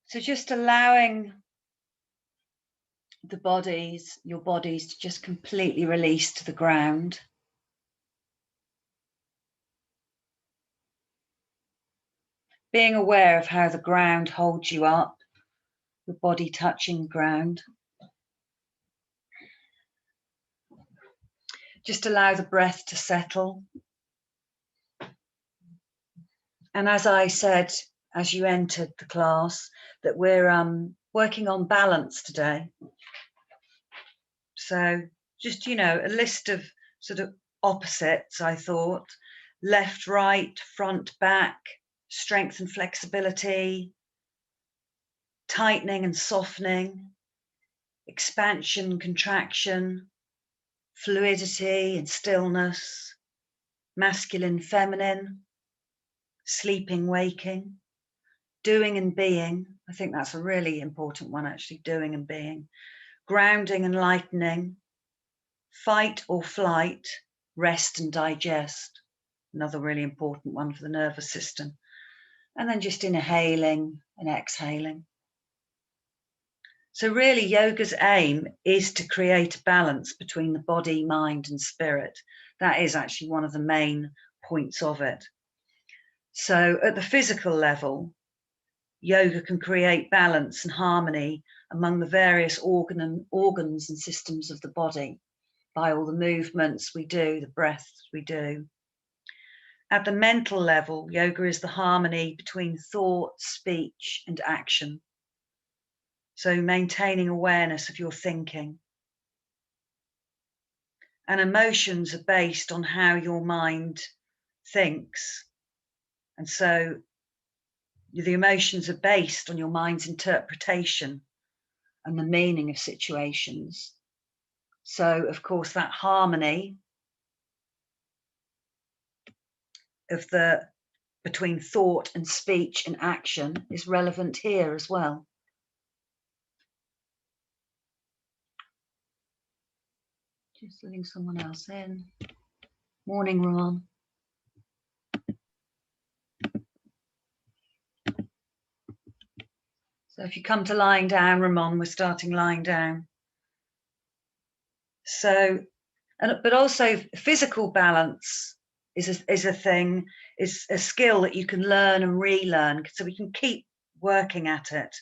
So just allowing your bodies to just completely release to the ground. Being aware of how the ground holds you up, your body touching the ground. Just allow the breath to settle. And as I said, as you entered the class, that we're working on balance today. So just, a list of sort of opposites, I thought. Left, right, front, back, strength and flexibility, tightening and softening, expansion, contraction, fluidity and stillness, masculine, feminine, sleeping, waking, doing and being. I think that's a really important one, actually, doing and being. Grounding and lightening, fight or flight, rest and digest. Another really important one for the nervous system. And then just inhaling and exhaling. So really, yoga's aim is to create a balance between the body, mind, and spirit. That is actually one of the main points of it. So at the physical level, yoga can create balance and harmony among the various organs and systems of the body by all the movements we do, the breaths we do. At the mental level, yoga is the harmony between thought, speech, and action. So maintaining awareness of your thinking. And emotions are based on how your mind thinks. And so the emotions are based on your mind's interpretation and the meaning of situations. So, of course, that harmony between thought and speech and action is relevant here as well. Just letting someone else in. Morning, Ron. So if you come to lying down, Ramon, we're starting lying down. So, but also physical balance is a thing, is a skill that you can learn and relearn, so we can keep working at it.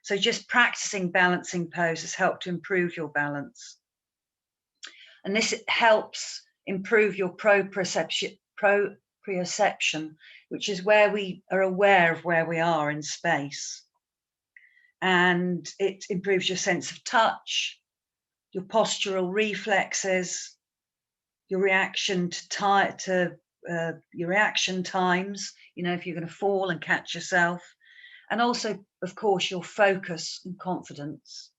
So just practicing balancing poses help to improve your balance. And this helps improve your proprioception, which is where we are aware of where we are in space. And it improves your sense of touch, your postural reflexes, your reaction your reaction times, if you're going to fall and catch yourself, and also, of course, your focus and confidence.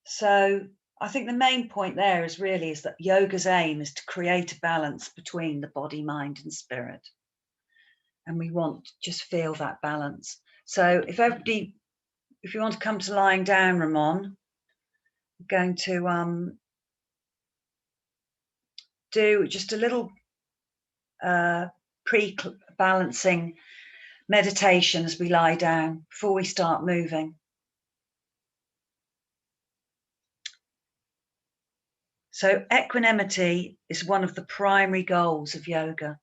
So I think the main point there is that yoga's aim is to create a balance between the body, mind, and spirit. And we want to just feel that balance. So if you want to come to lying down, Ramon, I'm going to do just a little pre-balancing meditation as we lie down before we start moving. So equanimity is one of the primary goals of yoga.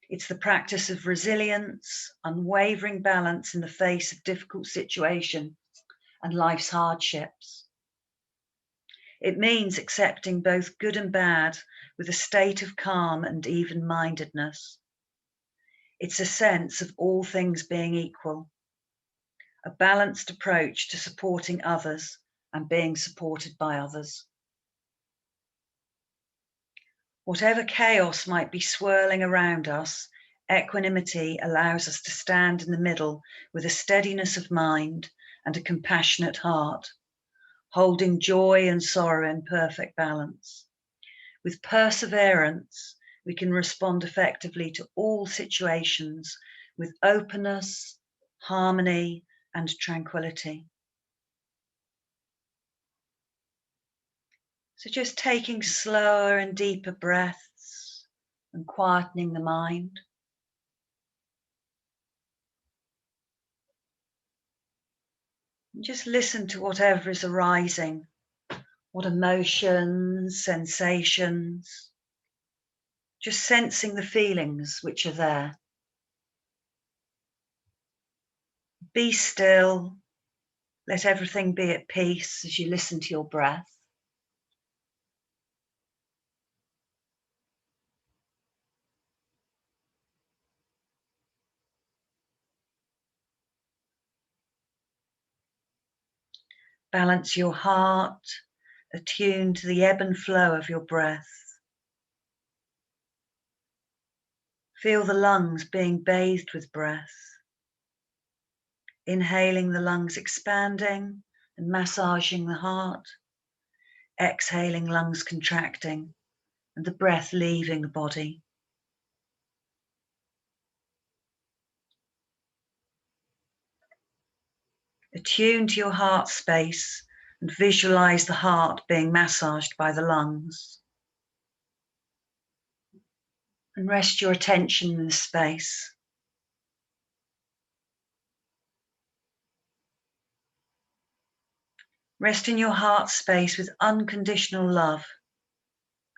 It's the practice of resilience, unwavering balance in the face of difficult situations and life's hardships. It means accepting both good and bad with a state of calm and even-mindedness. It's a sense of all things being equal, a balanced approach to supporting others and being supported by others. Whatever chaos might be swirling around us, equanimity allows us to stand in the middle with a steadiness of mind and a compassionate heart, holding joy and sorrow in perfect balance. With perseverance, we can respond effectively to all situations with openness, harmony, and tranquility. So just taking slower and deeper breaths and quietening the mind. Just listen to whatever is arising, what emotions, sensations, just sensing the feelings which are there. Be still, let everything be at peace as you listen to your breath. Balance your heart, attune to the ebb and flow of your breath. Feel the lungs being bathed with breath. Inhaling, the lungs expanding and massaging the heart. Exhaling, lungs contracting and the breath leaving the body. Attune to your heart space and visualize the heart being massaged by the lungs. And rest your attention in this space. Rest in your heart space with unconditional love,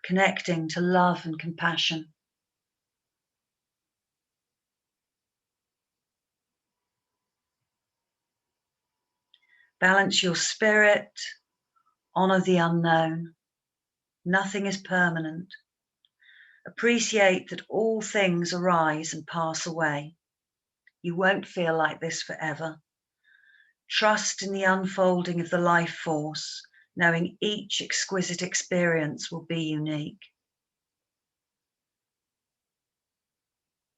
connecting to love and compassion. Balance your spirit, honor the unknown. Nothing is permanent. Appreciate that all things arise and pass away. You won't feel like this forever. Trust in the unfolding of the life force, knowing each exquisite experience will be unique.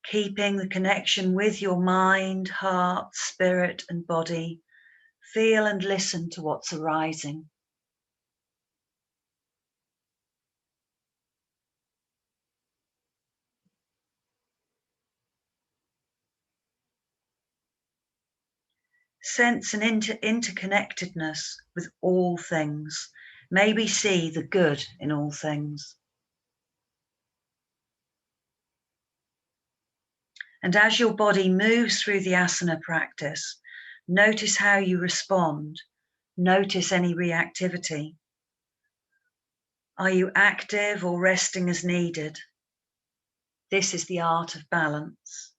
Keeping the connection with your mind, heart, spirit, and body, feel and listen to what's arising. Sense an interconnectedness with all things. Maybe see the good in all things. And as your body moves through the asana practice, notice how you respond. Notice any reactivity. Are you active or resting as needed? This is the art of balance.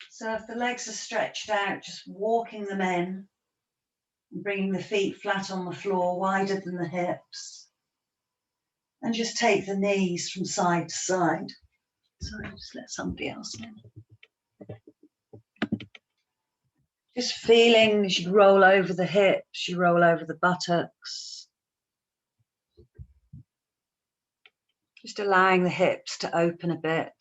So if the legs are stretched out, just walking them in and bringing the feet flat on the floor, wider than the hips. And just take the knees from side to side. Sorry, just let somebody else in. Just feeling as you roll over the hips, you roll over the buttocks. Just allowing the hips to open a bit.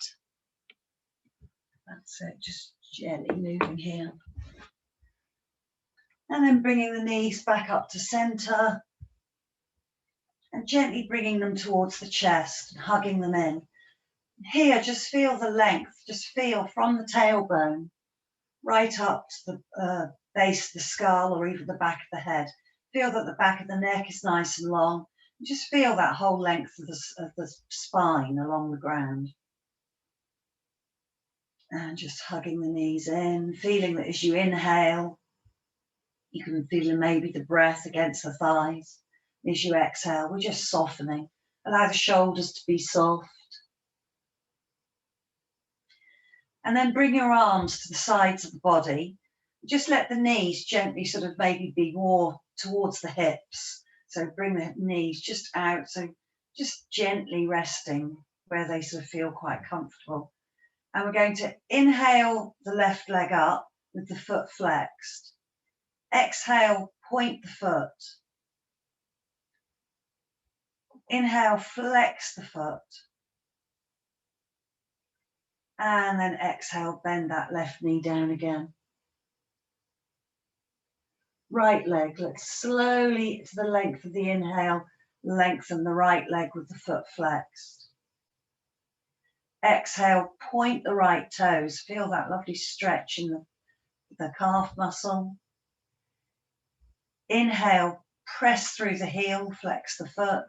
That's it, just gently moving here. And then bringing the knees back up to center. And gently bringing them towards the chest and hugging them in. Here, just feel the length. Just feel from the tailbone right up to the base of the skull or even the back of the head. Feel that the back of the neck is nice and long. Just feel that whole length of the spine along the ground. And just hugging the knees in, feeling that as you inhale, you can feel maybe the breath against the thighs. As you exhale, we're just softening. Allow the shoulders to be soft. And then bring your arms to the sides of the body. Just let the knees gently sort of maybe be more towards the hips. So bring the knees just out. So just gently resting where they sort of feel quite comfortable. And we're going to inhale the left leg up with the foot flexed. Exhale, point the foot. Inhale, flex the foot. And then exhale, bend that left knee down again. Right leg, let's slowly, to the length of the inhale, lengthen the right leg with the foot flexed. Exhale, point the right toes. Feel that lovely stretch in the calf muscle. Inhale, press through the heel, flex the foot.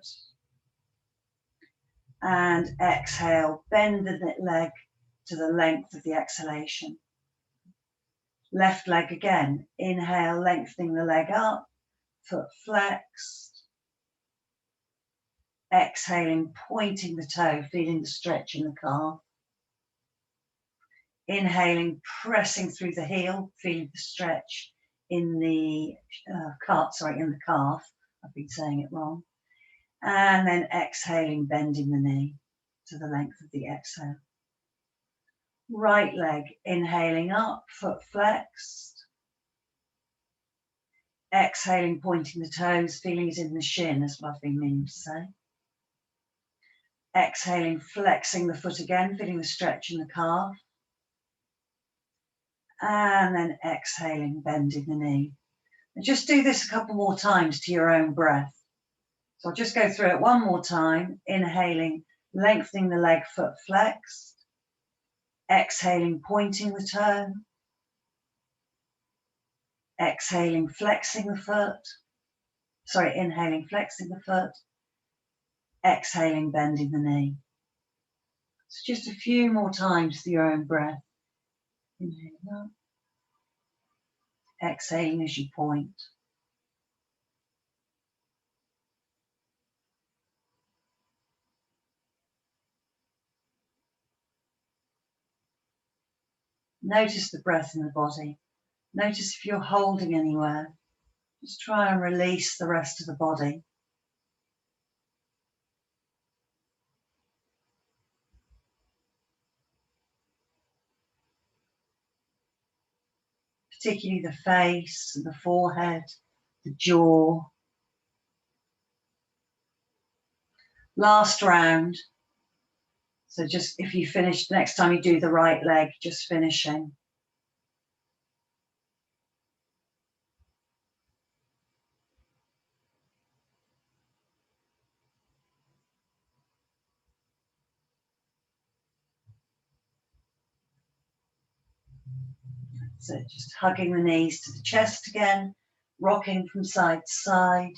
And exhale, bend the leg to the length of the exhalation. Left leg again. Inhale, lengthening the leg up, foot flexed. Exhaling, pointing the toe, feeling the stretch in the calf. Inhaling, pressing through the heel, feeling the stretch in the in the calf. I've been saying it wrong. And then exhaling, bending the knee to the length of the exhale. Right leg, inhaling up, foot flexed. Exhaling, pointing the toes, feeling it in the shin, is what I've been meaning to say. Exhaling, flexing the foot again, feeling the stretch in the calf. And then exhaling, bending the knee. And just do this a couple more times to your own breath. So I'll just go through it one more time. Inhaling, lengthening the leg, foot flexed. Exhaling, pointing the toe. Exhaling, flexing the foot. Inhaling, flexing the foot. Exhaling, bending the knee. So just a few more times to your own breath. Inhaling up. Exhaling as you point. Notice the breath in the body. Notice if you're holding anywhere. Just try and release the rest of the body. Particularly the face and the forehead, the jaw. Last round. So just if you finish, next time you do the right leg, just finishing. So just hugging the knees to the chest again, rocking from side to side.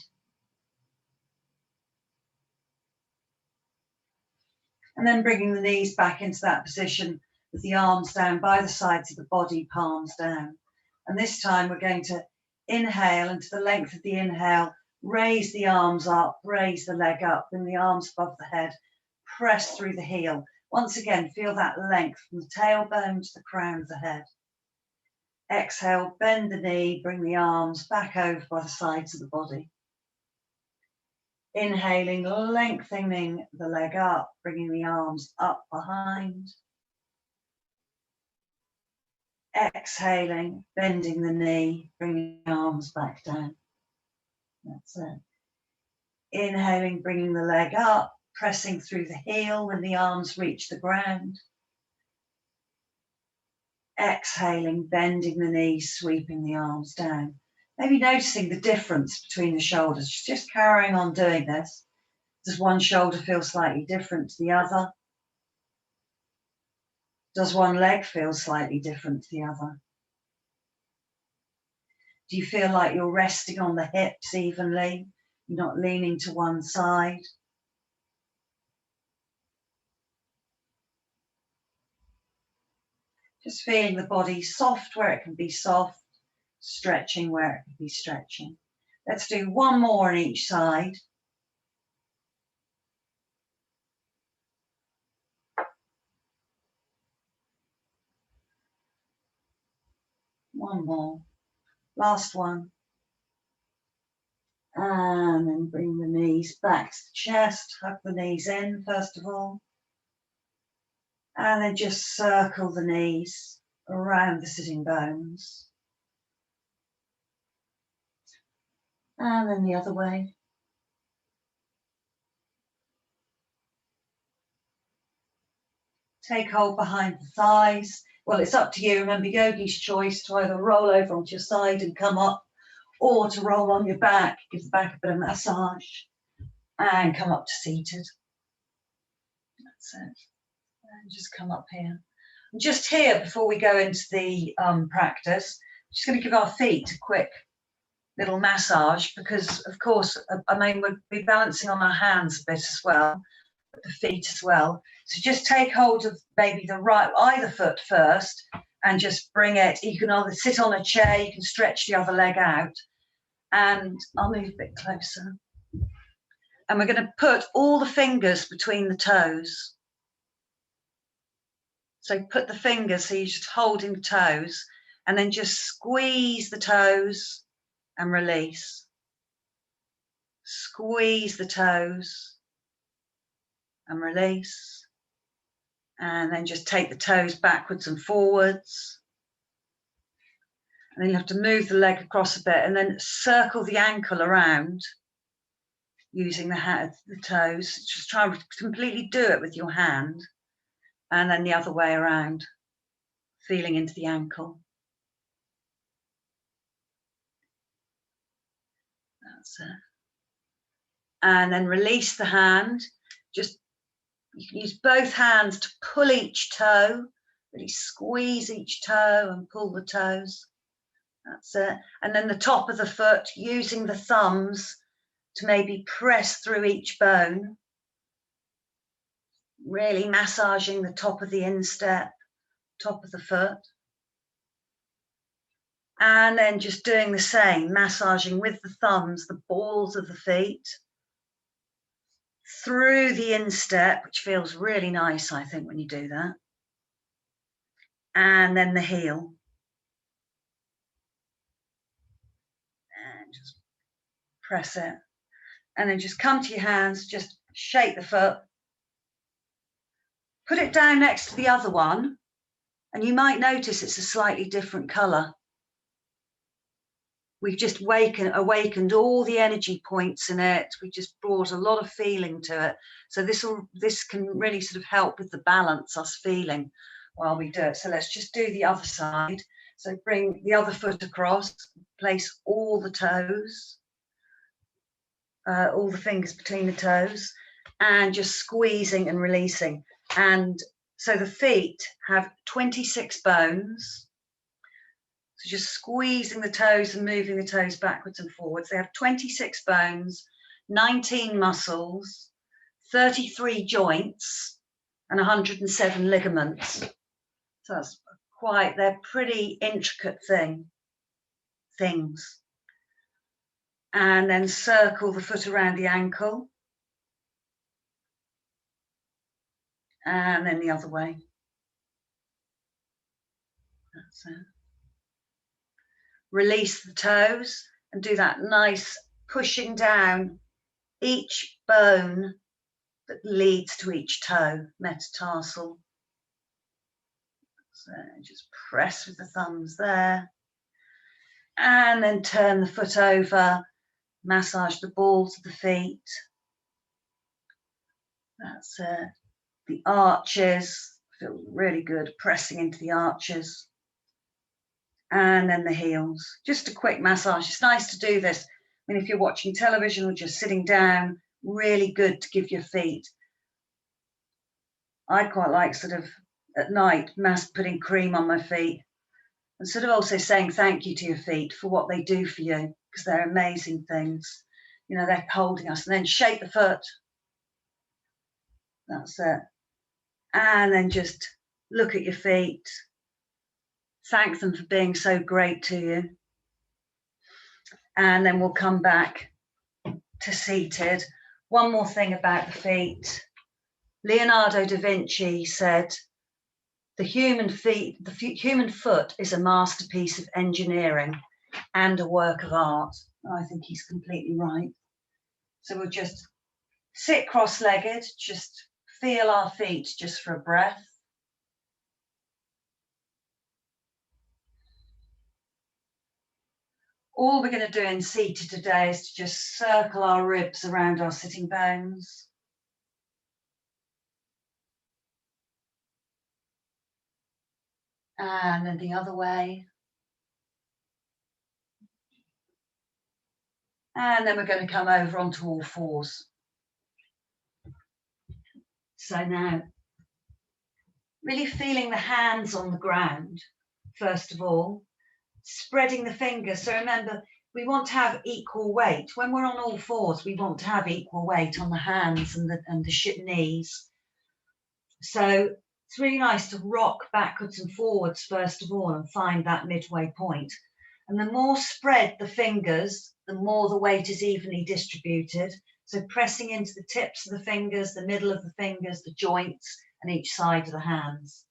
And then bringing the knees back into that position with the arms down by the sides of the body, palms down. And this time we're going to inhale, and to the length of the inhale, raise the arms up, raise the leg up, bring the arms above the head, press through the heel. Once again, feel that length from the tailbone to the crown of the head. Exhale, bend the knee, bring the arms back over by the sides of the body. Inhaling, lengthening the leg up, bringing the arms up behind. Exhaling, bending the knee, bringing the arms back down. That's it. Inhaling, bringing the leg up, pressing through the heel when the arms reach the ground. Exhaling, bending the knees, sweeping the arms down. Maybe noticing the difference between the shoulders, just carrying on doing this. Does one shoulder feel slightly different to the other? Does one leg feel slightly different to the other? Do you feel like you're resting on the hips evenly? You're not leaning to one side? Just feeling the body soft where it can be soft, stretching where it can be stretching. Let's do one more on each side. One more. Last one. And then bring the knees back to the chest. Hug the knees in first of all. And then just circle the knees around the sitting bones. And then the other way. Take hold behind the thighs. Well, it's up to you. Remember, yogi's choice to either roll over onto your side and come up, or to roll on your back, give the back a bit of massage, and come up to seated. That's it. And just come up here. And just here, before we go into the practice, I'm just going to give our feet a quick little massage, because of course, I mean, we'll be balancing on our hands a bit as well, but the feet as well. So just take hold of maybe the right, either foot first, and just bring it. You can either sit on a chair, you can stretch the other leg out, and I'll move a bit closer. And we're going to put all the fingers between the toes. So put the fingers, so you're just holding the toes, and then just squeeze the toes and release. Squeeze the toes and release. And then just take the toes backwards and forwards. And then you have to move the leg across a bit, and then circle the ankle around using the toes. Just try to completely do it with your hand. And then the other way around, feeling into the ankle. That's it. And then release the hand. Just, you can use both hands to pull each toe, really squeeze each toe and pull the toes. That's it. And then the top of the foot, using the thumbs to maybe press through each bone, really massaging the top of the instep, top of the foot. And then just doing the same, massaging with the thumbs, the balls of the feet, through the instep, which feels really nice, I think, when you do that. And then the heel. And just press it. And then just come to your hands, just shake the foot. Put it down next to the other one, and you might notice it's a slightly different colour. We've just awakened all the energy points in it. We just brought a lot of feeling to it. So this can really sort of help with the balance, us feeling while we do it. So let's just do the other side. So bring the other foot across, place all the toes, all the fingers between the toes, and just squeezing and releasing. And so the feet have 26 bones. So just squeezing the toes and moving the toes backwards and forwards. They have 26 bones, 19 muscles, 33 joints, and 107 ligaments. So that's they're pretty intricate things. And then circle the foot around the ankle. And then the other way. That's it. Release the toes and do that nice pushing down each bone that leads to each toe, metatarsal. So just press with the thumbs there. And then turn the foot over, massage the balls of the feet. That's it. The arches, feel really good, pressing into the arches. And then the heels, just a quick massage. It's nice to do this. I mean, if you're watching television or just sitting down, really good to give your feet. I quite like sort of at night, putting cream on my feet and sort of also saying thank you to your feet for what they do for you, because they're amazing things. You know, they're holding us. And then shake the foot. That's it. And then just look at your feet. Thank them for being so great to you. And then we'll come back to seated. One more thing about the feet. Leonardo da Vinci said, the human foot is a masterpiece of engineering and a work of art. I think he's completely right. So we'll just sit cross-legged, just feel our feet just for a breath. All we're going to do in seated today is to just circle our ribs around our sitting bones. And then the other way. And then we're going to come over onto all fours. So now Really feeling the hands on the ground, first of all, spreading the fingers. So remember, we want to have equal weight. When we're on all fours, we want to have equal weight on the hands and the knees. So it's really nice to rock backwards and forwards, first of all, and find that midway point. And the more spread the fingers, the more the weight is evenly distributed. So pressing into the tips of the fingers, the middle of the fingers, the joints, and each side of the hands.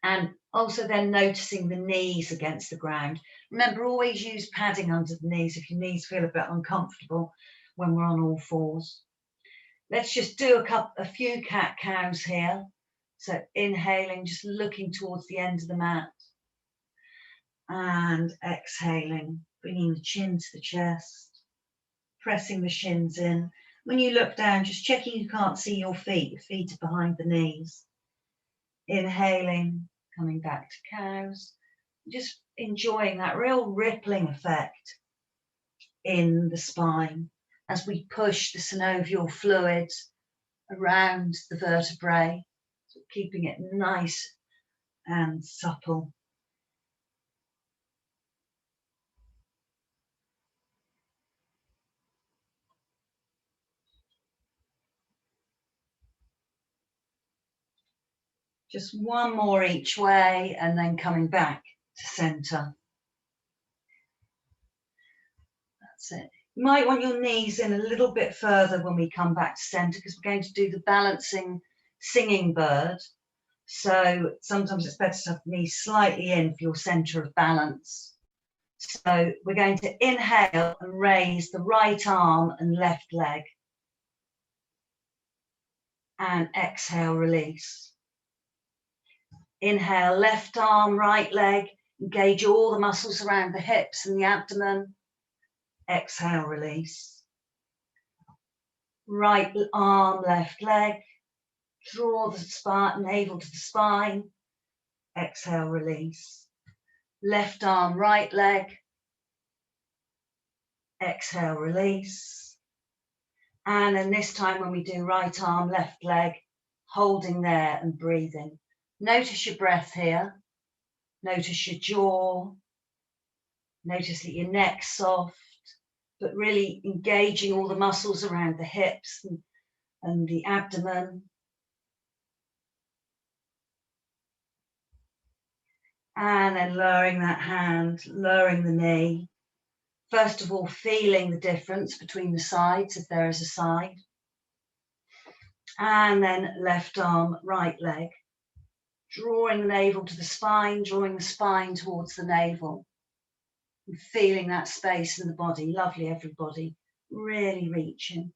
And also then noticing the knees against the ground. Remember, always use padding under the knees if your knees feel a bit uncomfortable when we're on all fours. Let's just do a few cat-cows here. So inhaling, just looking towards the end of the mat. And exhaling, bringing the chin to the chest, pressing the shins in. When you look down, just checking you can't see your feet. Your feet are behind the knees. Inhaling, coming back to cows. Just enjoying that real rippling effect in the spine as we push the synovial fluid around the vertebrae, so keeping it nice and supple. Just one more each way and then coming back to center. That's it. You might want your knees in a little bit further when we come back to center because we're going to do the balancing singing bird. So sometimes it's better to have the knees slightly in for your center of balance. So we're going to inhale and raise the right arm and left leg. And exhale, release. Inhale, left arm, right leg. Engage all the muscles around the hips and the abdomen. Exhale, release. Right arm, left leg. Draw the navel to the spine. Exhale, release. Left arm, right leg. Exhale, release. And then this time when we do right arm, left leg, holding there and breathing. Notice your breath here. Notice your jaw. Notice that your neck's soft, but really engaging all the muscles around the hips and the abdomen. And then lowering that hand, lowering the knee. First of all, feeling the difference between the sides, if there is a side. And then left arm, right leg. Drawing the navel to the spine, drawing the spine towards the navel. And feeling that space in the body. Lovely, everybody. Really reaching.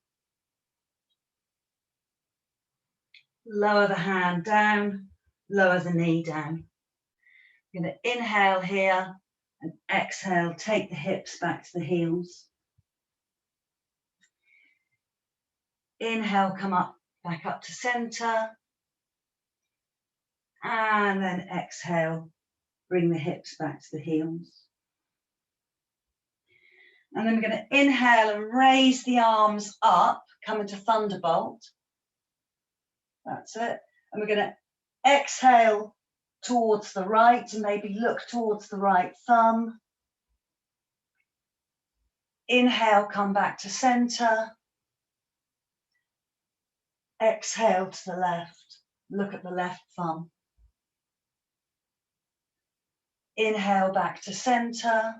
Lower the hand down, lower the knee down. I'm going to inhale here and exhale, take the hips back to the heels. Inhale, come up, back up to center. And then exhale, bring the hips back to the heels. And then we're going to inhale and raise the arms up, come into thunderbolt. That's it. And we're going to exhale towards the right and maybe look towards the right thumb. Inhale, come back to center. Exhale to the left. Look at the left thumb. Inhale back to center.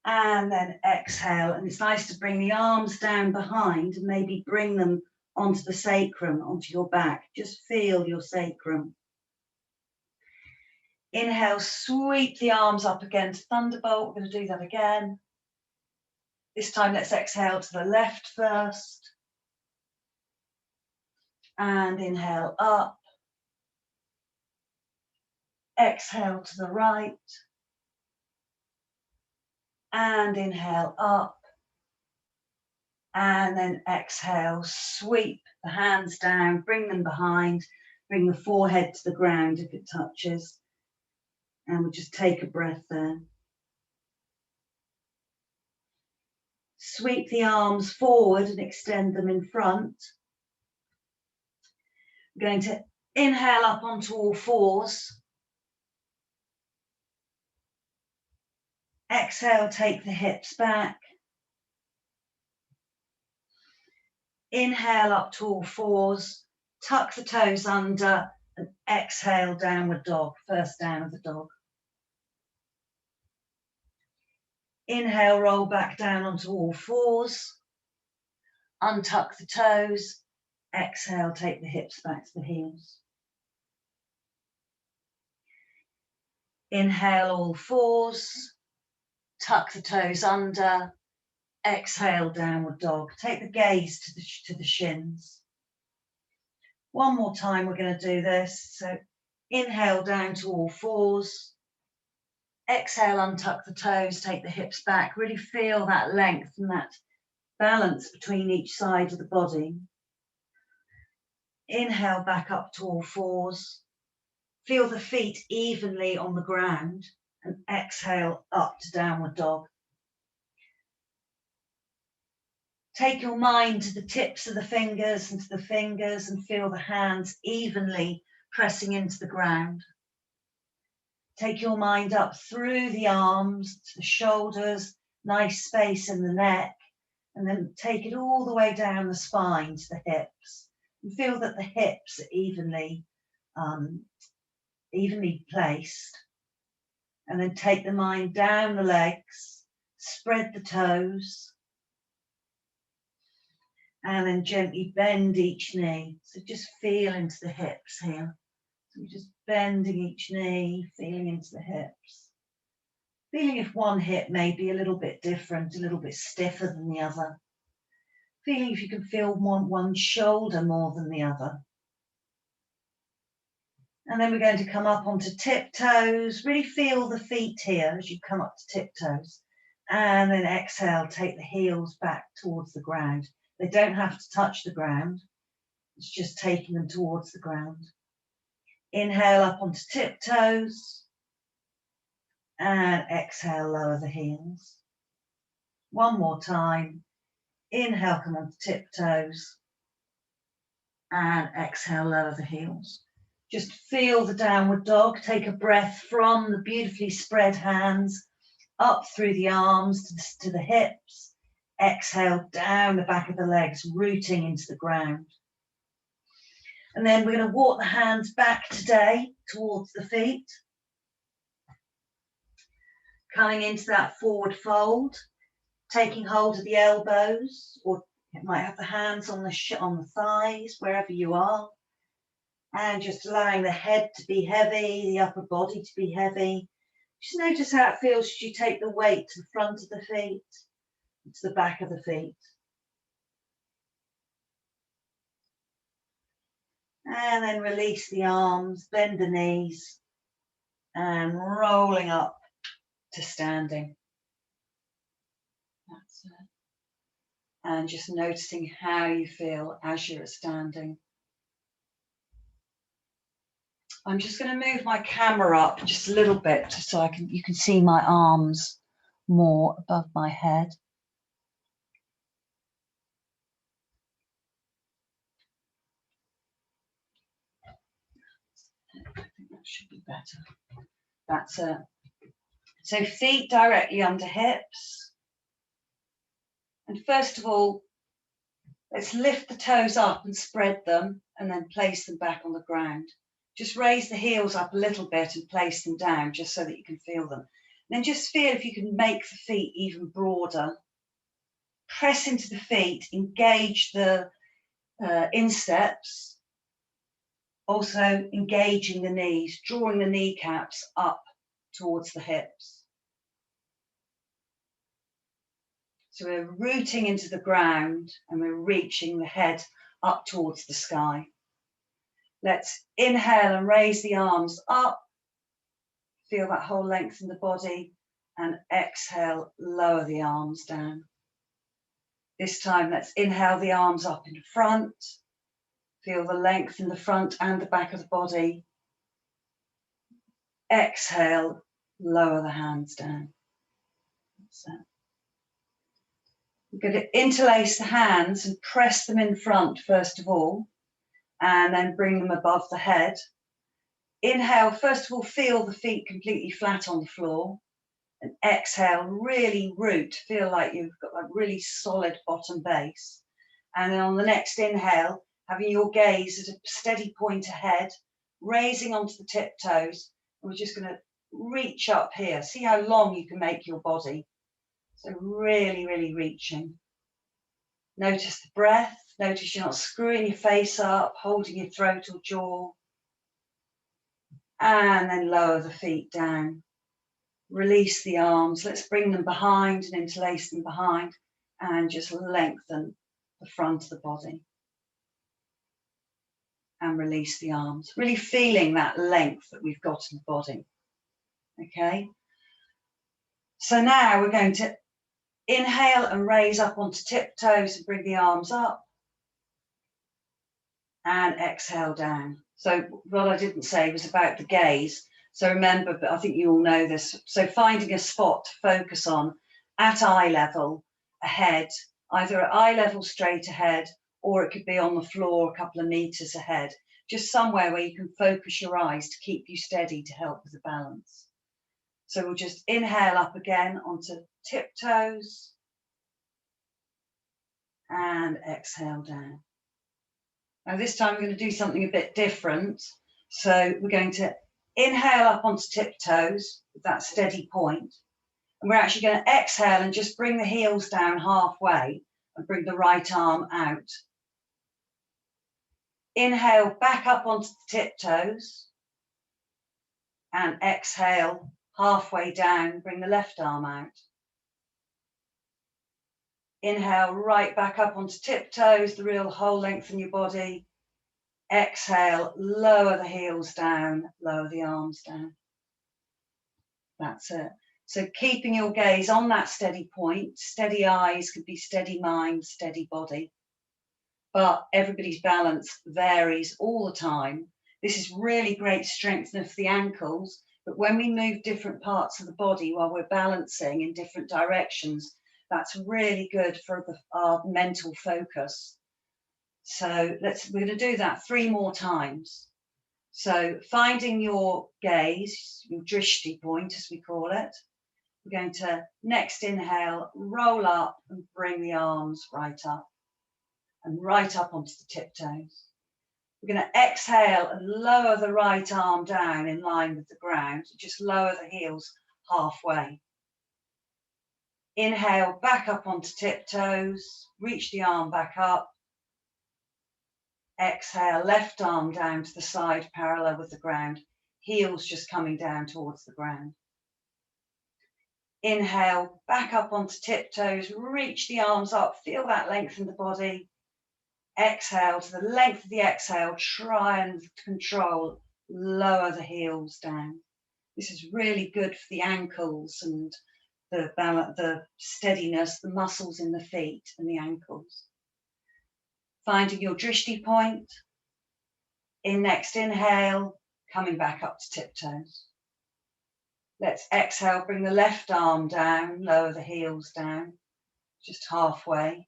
And then exhale. And it's nice to bring the arms down behind and maybe bring them onto the sacrum, onto your back. Just feel your sacrum. Inhale, sweep the arms up again to thunderbolt. We're going to do that again. This time let's exhale to the left first. And inhale up. Exhale to the right. And inhale up. And then exhale, sweep the hands down, bring them behind, bring the forehead to the ground if it touches. And we'll just take a breath there. Sweep the arms forward and extend them in front. We're going to inhale up onto all fours. Exhale, take the hips back. Inhale up to all fours, tuck the toes under, and exhale, downward dog, first down of the dog. Inhale, roll back down onto all fours, untuck the toes, exhale, take the hips back to the heels. Inhale, all fours, tuck the toes under, exhale, downward dog. Take the gaze to the shins. One more time we're going to do this. So inhale down to all fours. Exhale, untuck the toes, take the hips back. Really feel that length and that balance between each side of the body. Inhale back up to all fours. Feel the feet evenly on the ground and exhale up to downward dog. Take your mind to the tips of the fingers and to the fingers and feel the hands evenly pressing into the ground. Take your mind up through the arms to the shoulders, nice space in the neck, and then take it all the way down the spine to the hips. And feel that the hips are evenly placed. And then take the mind down the legs, spread the toes, and then gently bend each knee. So just feel into the hips here. So we're just bending each knee, feeling into the hips. Feeling if one hip may be a little bit different, a little bit stiffer than the other. Feeling if you can feel one shoulder more than the other. And then we're going to come up onto tiptoes. Really feel the feet here as you come up to tiptoes. And then exhale, take the heels back towards the ground. They don't have to touch the ground. It's just taking them towards the ground. Inhale up onto tiptoes. And exhale, lower the heels. One more time. Inhale, come onto tiptoes. And exhale, lower the heels. Just feel the downward dog. Take a breath from the beautifully spread hands up through the arms to the hips. Exhale down the back of the legs, rooting into the ground. And then we're going to walk the hands back today towards the feet. Coming into that forward fold, taking hold of the elbows, or it might have the hands on the thighs, wherever you are. And just allowing the head to be heavy, the upper body to be heavy. Just notice how it feels as you take the weight to the front of the feet, to the back of the feet. And then release the arms, bend the knees, and rolling up to standing. That's it. And just noticing how you feel as you're standing. I'm just going to move my camera up just a little bit so you can see my arms more above my head. I think that should be better. That's it. So feet directly under hips. And first of all, let's lift the toes up and spread them and then place them back on the ground. Just raise the heels up a little bit and place them down just so that you can feel them. And then just feel if you can make the feet even broader. Press into the feet, engage the insteps. Also engaging the knees, drawing the kneecaps up towards the hips. So we're rooting into the ground and we're reaching the head up towards the sky. Let's inhale and raise the arms up. Feel that whole length in the body. And exhale, lower the arms down. This time, let's inhale the arms up in front. Feel the length in the front and the back of the body. Exhale, lower the hands down. That's it. We're going to interlace the hands and press them in front first of all. and then bring them above the head. Inhale, first of all, feel the feet completely flat on the floor. And exhale, really root, feel like you've got a really solid bottom base. And then on the next inhale, having your gaze at a steady point ahead, raising onto the tiptoes. And we're just going to reach up here. See how long you can make your body. So really, really reaching. Notice the breath. Notice you're not screwing your face up, holding your throat or jaw. And then lower the feet down. Release the arms. Let's bring them behind and interlace them behind. And just lengthen the front of the body. And release the arms. Really feeling that length that we've got in the body. Okay. So now we're going to inhale and raise up onto tiptoes and bring the arms up. And exhale down. So what I didn't say was about the gaze. So remember, but I think you all know this. So finding a spot to focus on at eye level ahead, either at eye level straight ahead, or it could be on the floor a couple of meters ahead. Just somewhere where you can focus your eyes to keep you steady to help with the balance. So we'll just inhale up again onto tiptoes and exhale down. Now this time we're going to do something a bit different. So we're going to inhale up onto tiptoes with that steady point. And we're actually going to exhale and just bring the heels down halfway and bring the right arm out. Inhale back up onto the tiptoes and exhale halfway down, bring the left arm out. Inhale right back up onto tiptoes, the real whole length in your body. Exhale, lower the heels down, lower the arms down. That's it. So keeping your gaze on that steady point, steady eyes could be steady mind, steady body. But everybody's balance varies all the time. This is really great strengthening for the ankles, but when we move different parts of the body while we're balancing in different directions, that's really good for our mental focus. So we're going to do that 3 more times. So finding your gaze, your drishti point as we call it, we're going to next inhale, roll up and bring the arms right up and right up onto the tiptoes. We're going to exhale and lower the right arm down in line with the ground. Just lower the heels halfway. Inhale back up onto tiptoes, reach the arm back up. Exhale, left arm down to the side, parallel with the ground. Heels just coming down towards the ground. Inhale, back up onto tiptoes, reach the arms up, feel that length in the body. Exhale, to the length of the exhale, try and control, lower the heels down. This is really good for the ankles and the steadiness, the muscles in the feet and the ankles. Finding your drishti point. In next inhale, coming back up to tiptoes. Let's exhale, bring the left arm down, lower the heels down, just halfway.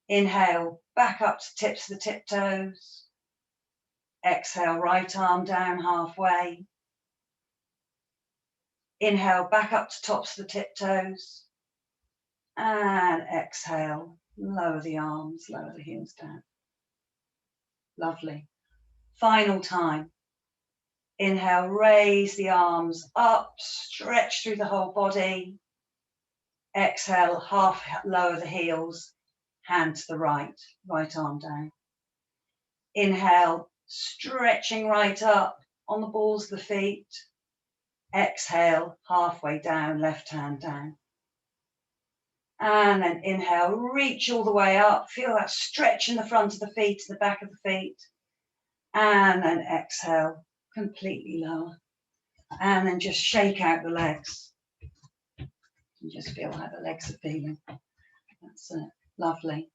Inhale, back up to tips of the tiptoes. Exhale, right arm down halfway. Inhale, back up to tops of the tiptoes. And exhale, lower the arms, lower the heels down. Lovely. Final time. Inhale, raise the arms up, stretch through the whole body. Exhale, half lower the heels, hand to the right arm down. Inhale, stretching right up on the balls of the feet. Exhale, halfway down, left hand down. And then inhale, reach all the way up. Feel that stretch in the front of the feet, the back of the feet. And then exhale, completely lower. And then just shake out the legs. And just feel how the legs are feeling. That's it. Lovely.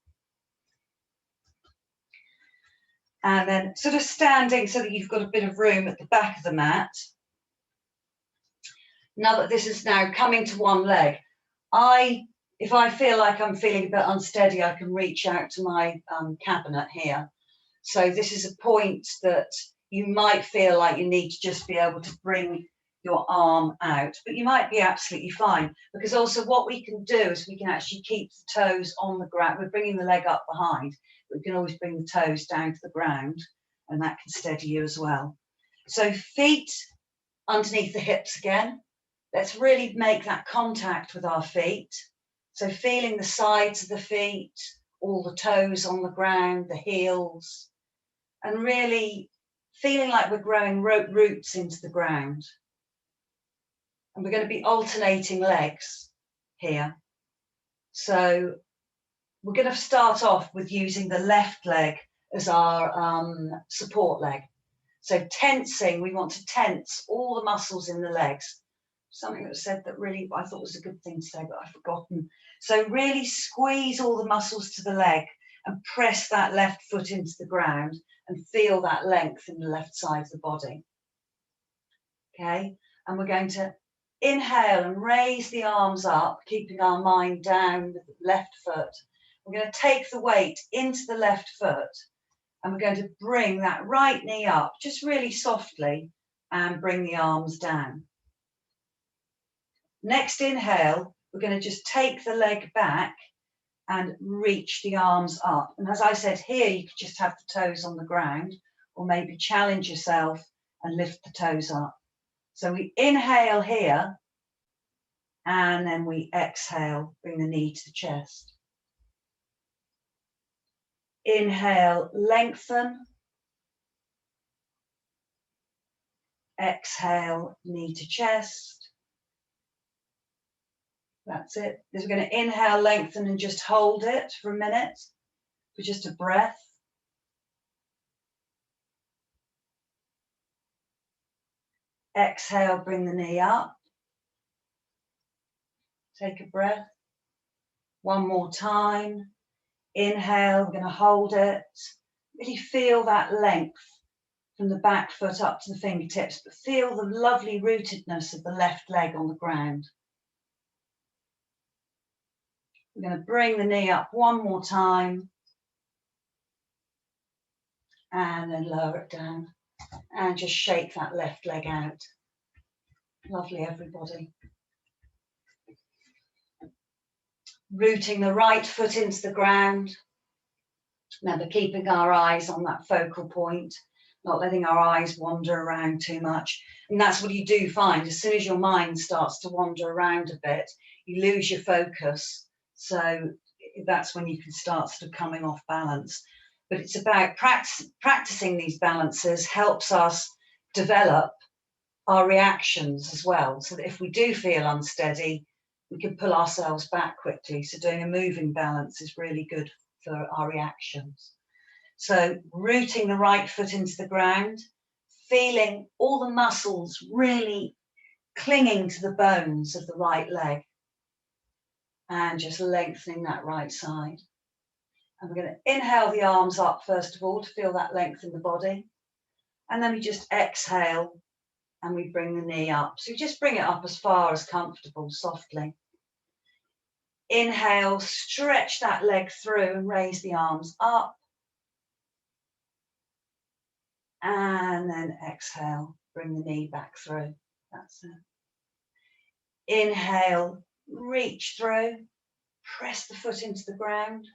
And then sort of standing so that you've got a bit of room at the back of the mat. Now that this is now coming to one leg, if I feel like I'm feeling a bit unsteady, I can reach out to my cabinet here. So this is a point that you might feel like you need to just be able to bring your arm out, but you might be absolutely fine, because also what we can do is we can actually keep the toes on the ground. We're bringing the leg up behind, but we can always bring the toes down to the ground, and that can steady you as well. So feet underneath the hips again. Let's really make that contact with our feet. So feeling the sides of the feet, all the toes on the ground, the heels, and really feeling like we're growing roots into the ground. And we're going to be alternating legs here. So we're going to start off with using the left leg as our support leg. So tensing, we want to tense all the muscles in the legs. Something that was said that really I thought was a good thing to say, but I've forgotten. So really squeeze all the muscles to the leg and press that left foot into the ground and feel that length in the left side of the body. Okay, and we're going to inhale and raise the arms up, keeping our mind down with the left foot. We're going to take the weight into the left foot, and we're going to bring that right knee up, just really softly, and bring the arms down. Next inhale, we're going to just take the leg back and reach the arms up. And as I said here, you could just have the toes on the ground, or maybe challenge yourself and lift the toes up. So we inhale here, and then we exhale, bring the knee to the chest. Inhale, lengthen. Exhale, knee to chest. That's it. We're going to inhale, lengthen, and just hold it for a minute, for just a breath. Exhale, bring the knee up. Take a breath. One more time. Inhale, we're going to hold it. Really feel that length from the back foot up to the fingertips, but feel the lovely rootedness of the left leg on the ground. We're going to bring the knee up one more time, and then lower it down, and just shake that left leg out. Lovely, everybody. Rooting the right foot into the ground. Remember, keeping our eyes on that focal point, not letting our eyes wander around too much. And that's what you do find. As soon as your mind starts to wander around a bit, you lose your focus. So that's when you can start sort of coming off balance. But it's about practicing these balances helps us develop our reactions as well. So that if we do feel unsteady, we can pull ourselves back quickly. So doing a moving balance is really good for our reactions. So rooting the right foot into the ground, feeling all the muscles really clinging to the bones of the right leg, and just lengthening that right side. And we're going to inhale the arms up first of all to feel that length in the body. And then we just exhale and we bring the knee up. So we just bring it up as far as comfortable, softly. Inhale, stretch that leg through and raise the arms up. And then exhale, bring the knee back through. That's it. Inhale, reach through, press the foot into the ground.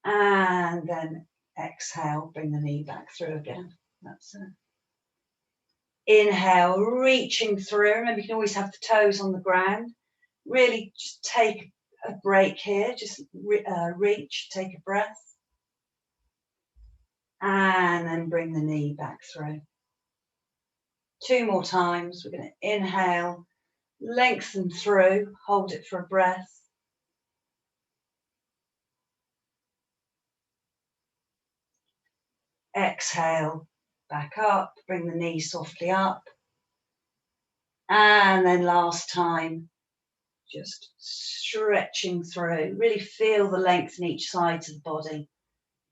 And then exhale, bring the knee back through again. That's it. Inhale, reaching through. Remember, you can always have the toes on the ground. Really just take a break here. Just reach, take a breath. And then bring the knee back through. 2 more times. We're going to inhale, lengthen through, hold it for a breath. Exhale, back up, bring the knee softly up. And then last time, just stretching through. Really feel the length in each side of the body.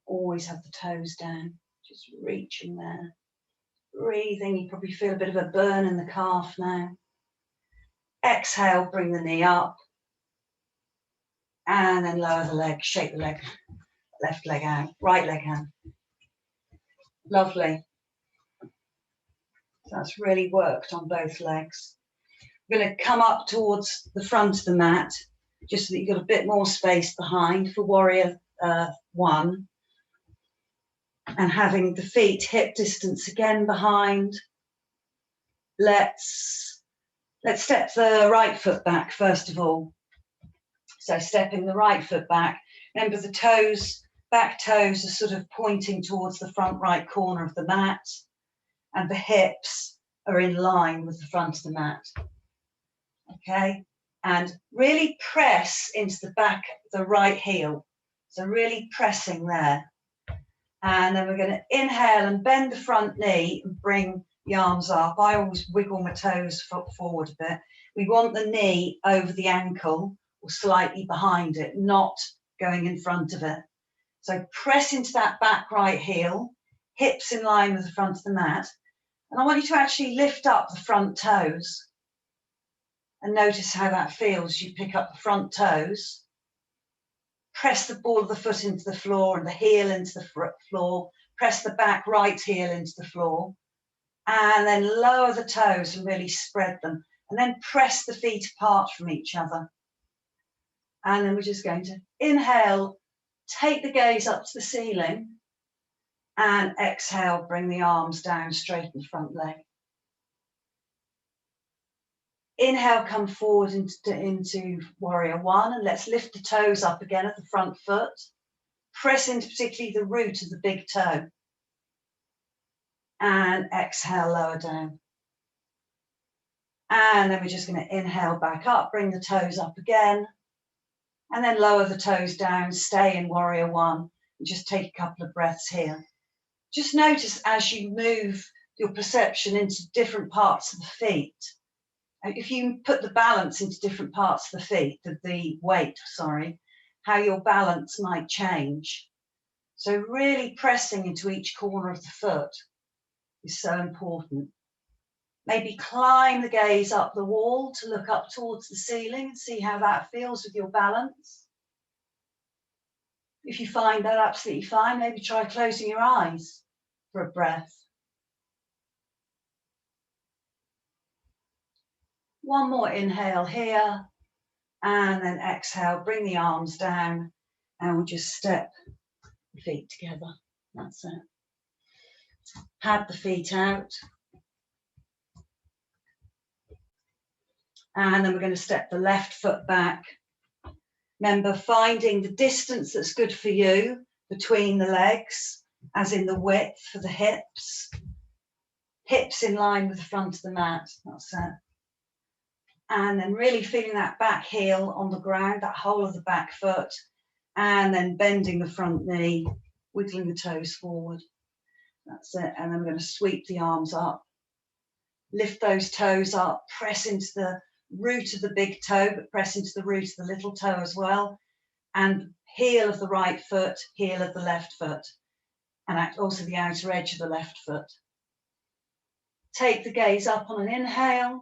Always have the toes down, just reaching there. Breathing, you probably feel a bit of a burn in the calf now. Exhale, bring the knee up. And then lower the leg, shake the leg. left leg out, right leg out. Lovely. So that's really worked on both legs. We're going to come up towards the front of the mat, just so that you've got a bit more space behind for warrior 1. And having the feet hip distance again behind. Let's step the right foot back first of all. So stepping the right foot back. Remember the toes, back toes are sort of pointing towards the front right corner of the mat, and the hips are in line with the front of the mat. Okay, and really press into the back, the right heel. So really pressing there. And then we're going to inhale and bend the front knee and bring the arms up. I always wiggle my toes forward a bit. We want the knee over the ankle or slightly behind it, not going in front of it. So press into that back right heel, hips in line with the front of the mat. And I want you to actually lift up the front toes and notice how that feels. You pick up the front toes, press the ball of the foot into the floor and the heel into the floor, press the back right heel into the floor, and then lower the toes and really spread them, and then press the feet apart from each other. And then we're just going to inhale, take the gaze up to the ceiling, and exhale, bring the arms down, straighten the front leg. Inhale, come forward into warrior 1, and let's lift the toes up again at the front foot. Press into particularly the root of the big toe. And exhale, lower down. And then we're just going to inhale back up, bring the toes up again, and then lower the toes down, stay in warrior 1, and just take a couple of breaths here. Just notice as you move your perception into different parts of the feet. If you put the balance into different parts of the feet, the weight, sorry, how your balance might change. So really pressing into each corner of the foot is so important. Maybe climb the gaze up the wall to look up towards the ceiling and see how that feels with your balance. If you find that absolutely fine, maybe try closing your eyes for a breath. One more inhale here, and then exhale, bring the arms down, and we'll just step the feet together. That's it. Pad the feet out. And then we're going to step the left foot back. Remember, finding the distance that's good for you between the legs, as in the width for the hips. Hips in line with the front of the mat. That's it. And then really feeling that back heel on the ground, that whole of the back foot, and then bending the front knee, wiggling the toes forward. That's it. And then we're going to sweep the arms up, lift those toes up, press into the root of the big toe, but press into the root of the little toe as well, and heel of the right foot, heel of the left foot, and also the outer edge of the left foot. Take the gaze up on an inhale,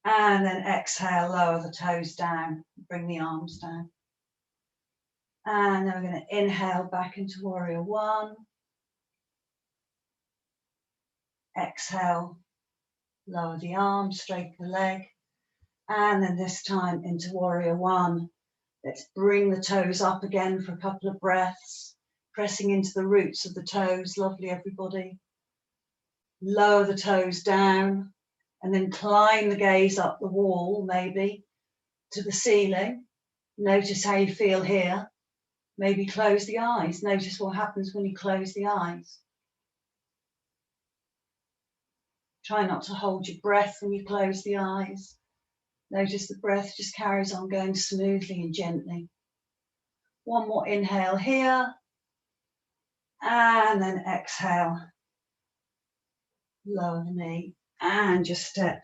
and then exhale, lower the toes down, bring the arms down. And then we're going to inhale back into warrior 1. Exhale, lower the arms, straighten the leg. And then this time into warrior 1. Let's bring the toes up again for a couple of breaths, pressing into the roots of the toes. Lovely, everybody. Lower the toes down, and then climb the gaze up the wall, maybe, to the ceiling. Notice how you feel here. Maybe close the eyes. Notice what happens when you close the eyes. Try not to hold your breath when you close the eyes. Notice the breath just carries on going smoothly and gently. One more inhale here. And then exhale. Lower the knee. And just step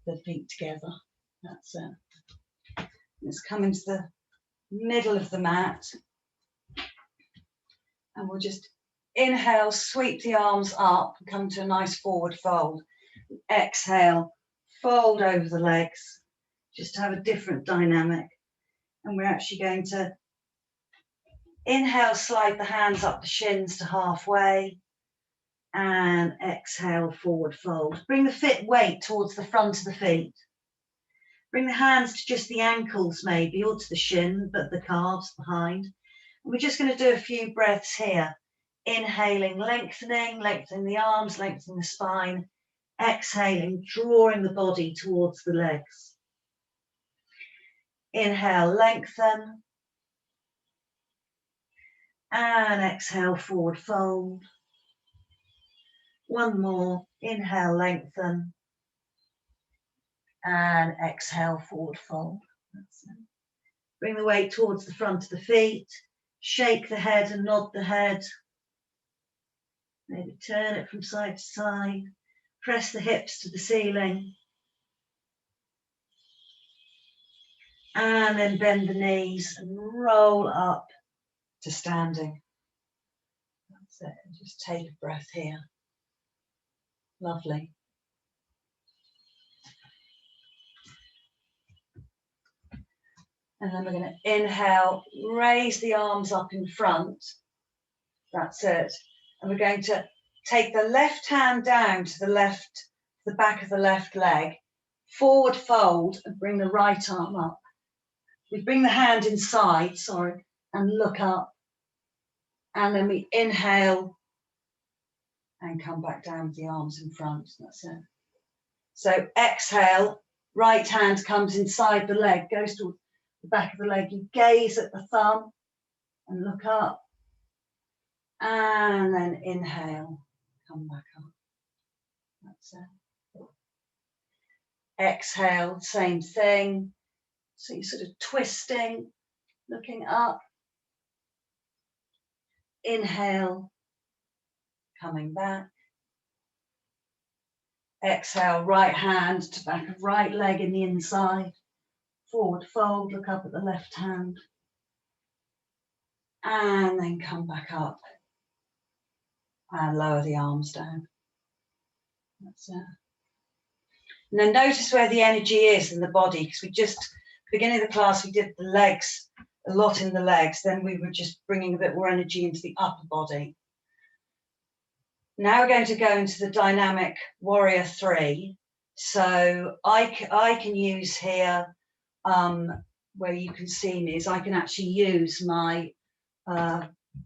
the feet together. That's it. Let's come into the middle of the mat. And we'll just inhale, sweep the arms up and come to a nice forward fold. Exhale, fold over the legs, just to have a different dynamic. And we're actually going to Inhale, slide the hands up the shins to halfway. And exhale, forward fold. Bring the weight towards the front of the feet. Bring the hands to just the ankles maybe, or to the shin, but the calves behind. And we're just going to do a few breaths here. Inhaling, lengthening the arms, lengthening the spine. Exhaling, drawing the body towards the legs. Inhale, lengthen. And exhale, forward fold. One more. Inhale, lengthen. And exhale, forward fold. That's it. Bring the weight towards the front of the feet. Shake the head and nod the head. Maybe turn it from side to side. Press the hips to the ceiling. And then bend the knees and roll up to standing. That's it. And just take a breath here. Lovely. And then we're going to inhale, raise the arms up in front. That's it. And we're going to take the left hand down to the back of the left leg, forward fold, and bring the right arm up. We bring the hand inside, and look up. And then we inhale and come back down with the arms in front. That's it. So exhale, right hand comes inside the leg, goes to the back of the leg. You gaze at the thumb and look up. And then inhale, come back up. That's it. Exhale, same thing. So you're sort of twisting, looking up. Inhale, coming back. Exhale, right hand to back of right leg in the inside. Forward fold, look up at the left hand. And then come back up. And lower the arms down. That's it. And then notice where the energy is in the body, because beginning of the class, we did the legs, a lot in the legs. Then we were just bringing a bit more energy into the upper body. Now we're going to go into the dynamic warrior 3. So I can use here, where you can see me, is I can actually use my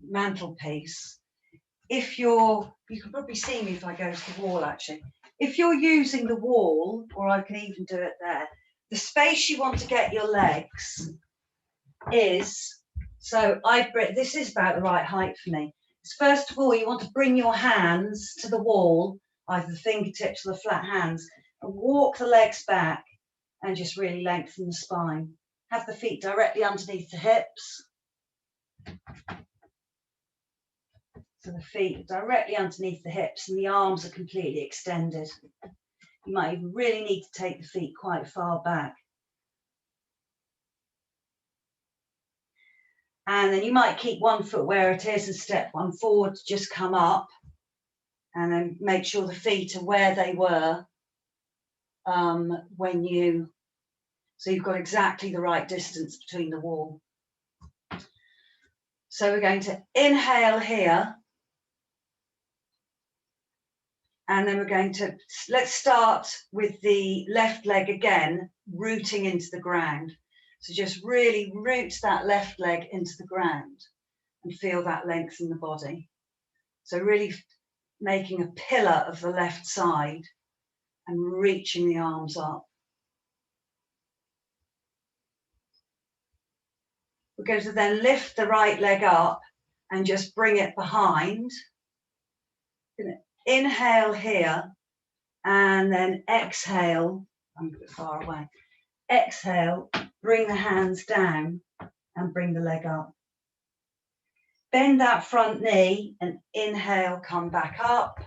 mantelpiece. You can probably see me if I go to the wall actually. If you're using the wall, or I can even do it there, the space you want to get your legs is, this is about the right height for me. First of all, you want to bring your hands to the wall, either the fingertips or the flat hands, and walk the legs back and just really lengthen the spine. Have the feet directly underneath the hips. So the feet are directly underneath the hips and the arms are completely extended. You might even really need to take the feet quite far back. And then you might keep one foot where it is and step one forward to just come up. And then make sure the feet are where they were so you've got exactly the right distance between the wall. So we're going to inhale here. And then we're going to, let's start with the left leg again, rooting into the ground. So just really root that left leg into the ground and feel that length in the body. So really making a pillar of the left side and reaching the arms up. We're going to then lift the right leg up and just bring it behind. Inhale here and then exhale. I'm a bit far away. Exhale, bring the hands down and bring the leg up. Bend that front knee and inhale, come back up.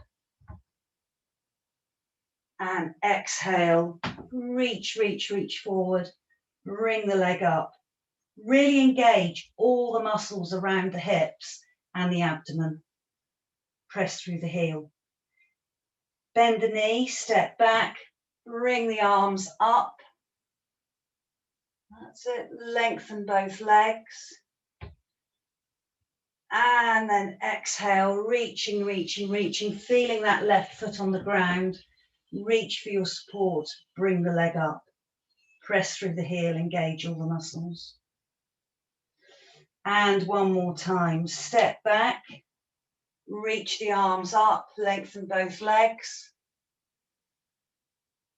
And exhale, reach forward, bring the leg up. Really engage all the muscles around the hips and the abdomen. Press through the heel. Bend the knee, step back, bring the arms up. That's it, lengthen both legs. And then exhale, reaching, reaching, reaching, feeling that left foot on the ground. Reach for your support, bring the leg up. Press through the heel, engage all the muscles. And one more time, step back, reach the arms up, lengthen both legs.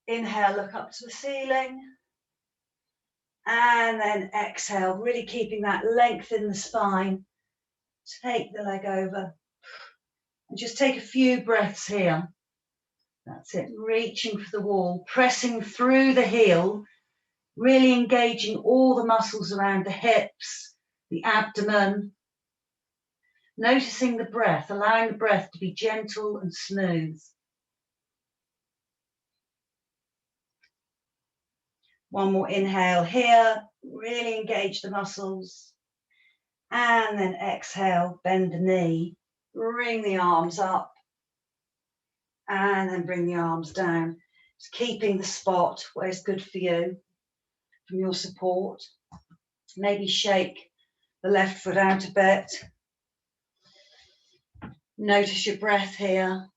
Inhale, look up to the ceiling. And then exhale, really keeping that length in the spine. Take the leg over. And just take a few breaths here. That's it, reaching for the wall, pressing through the heel, really engaging all the muscles around the hips, the abdomen. Noticing the breath, allowing the breath to be gentle and smooth. One more inhale here, really engage the muscles. And then exhale, bend the knee, bring the arms up. And then bring the arms down. Just keeping the spot where it's good for you from your support. Maybe shake the left foot out a bit. Notice your breath here.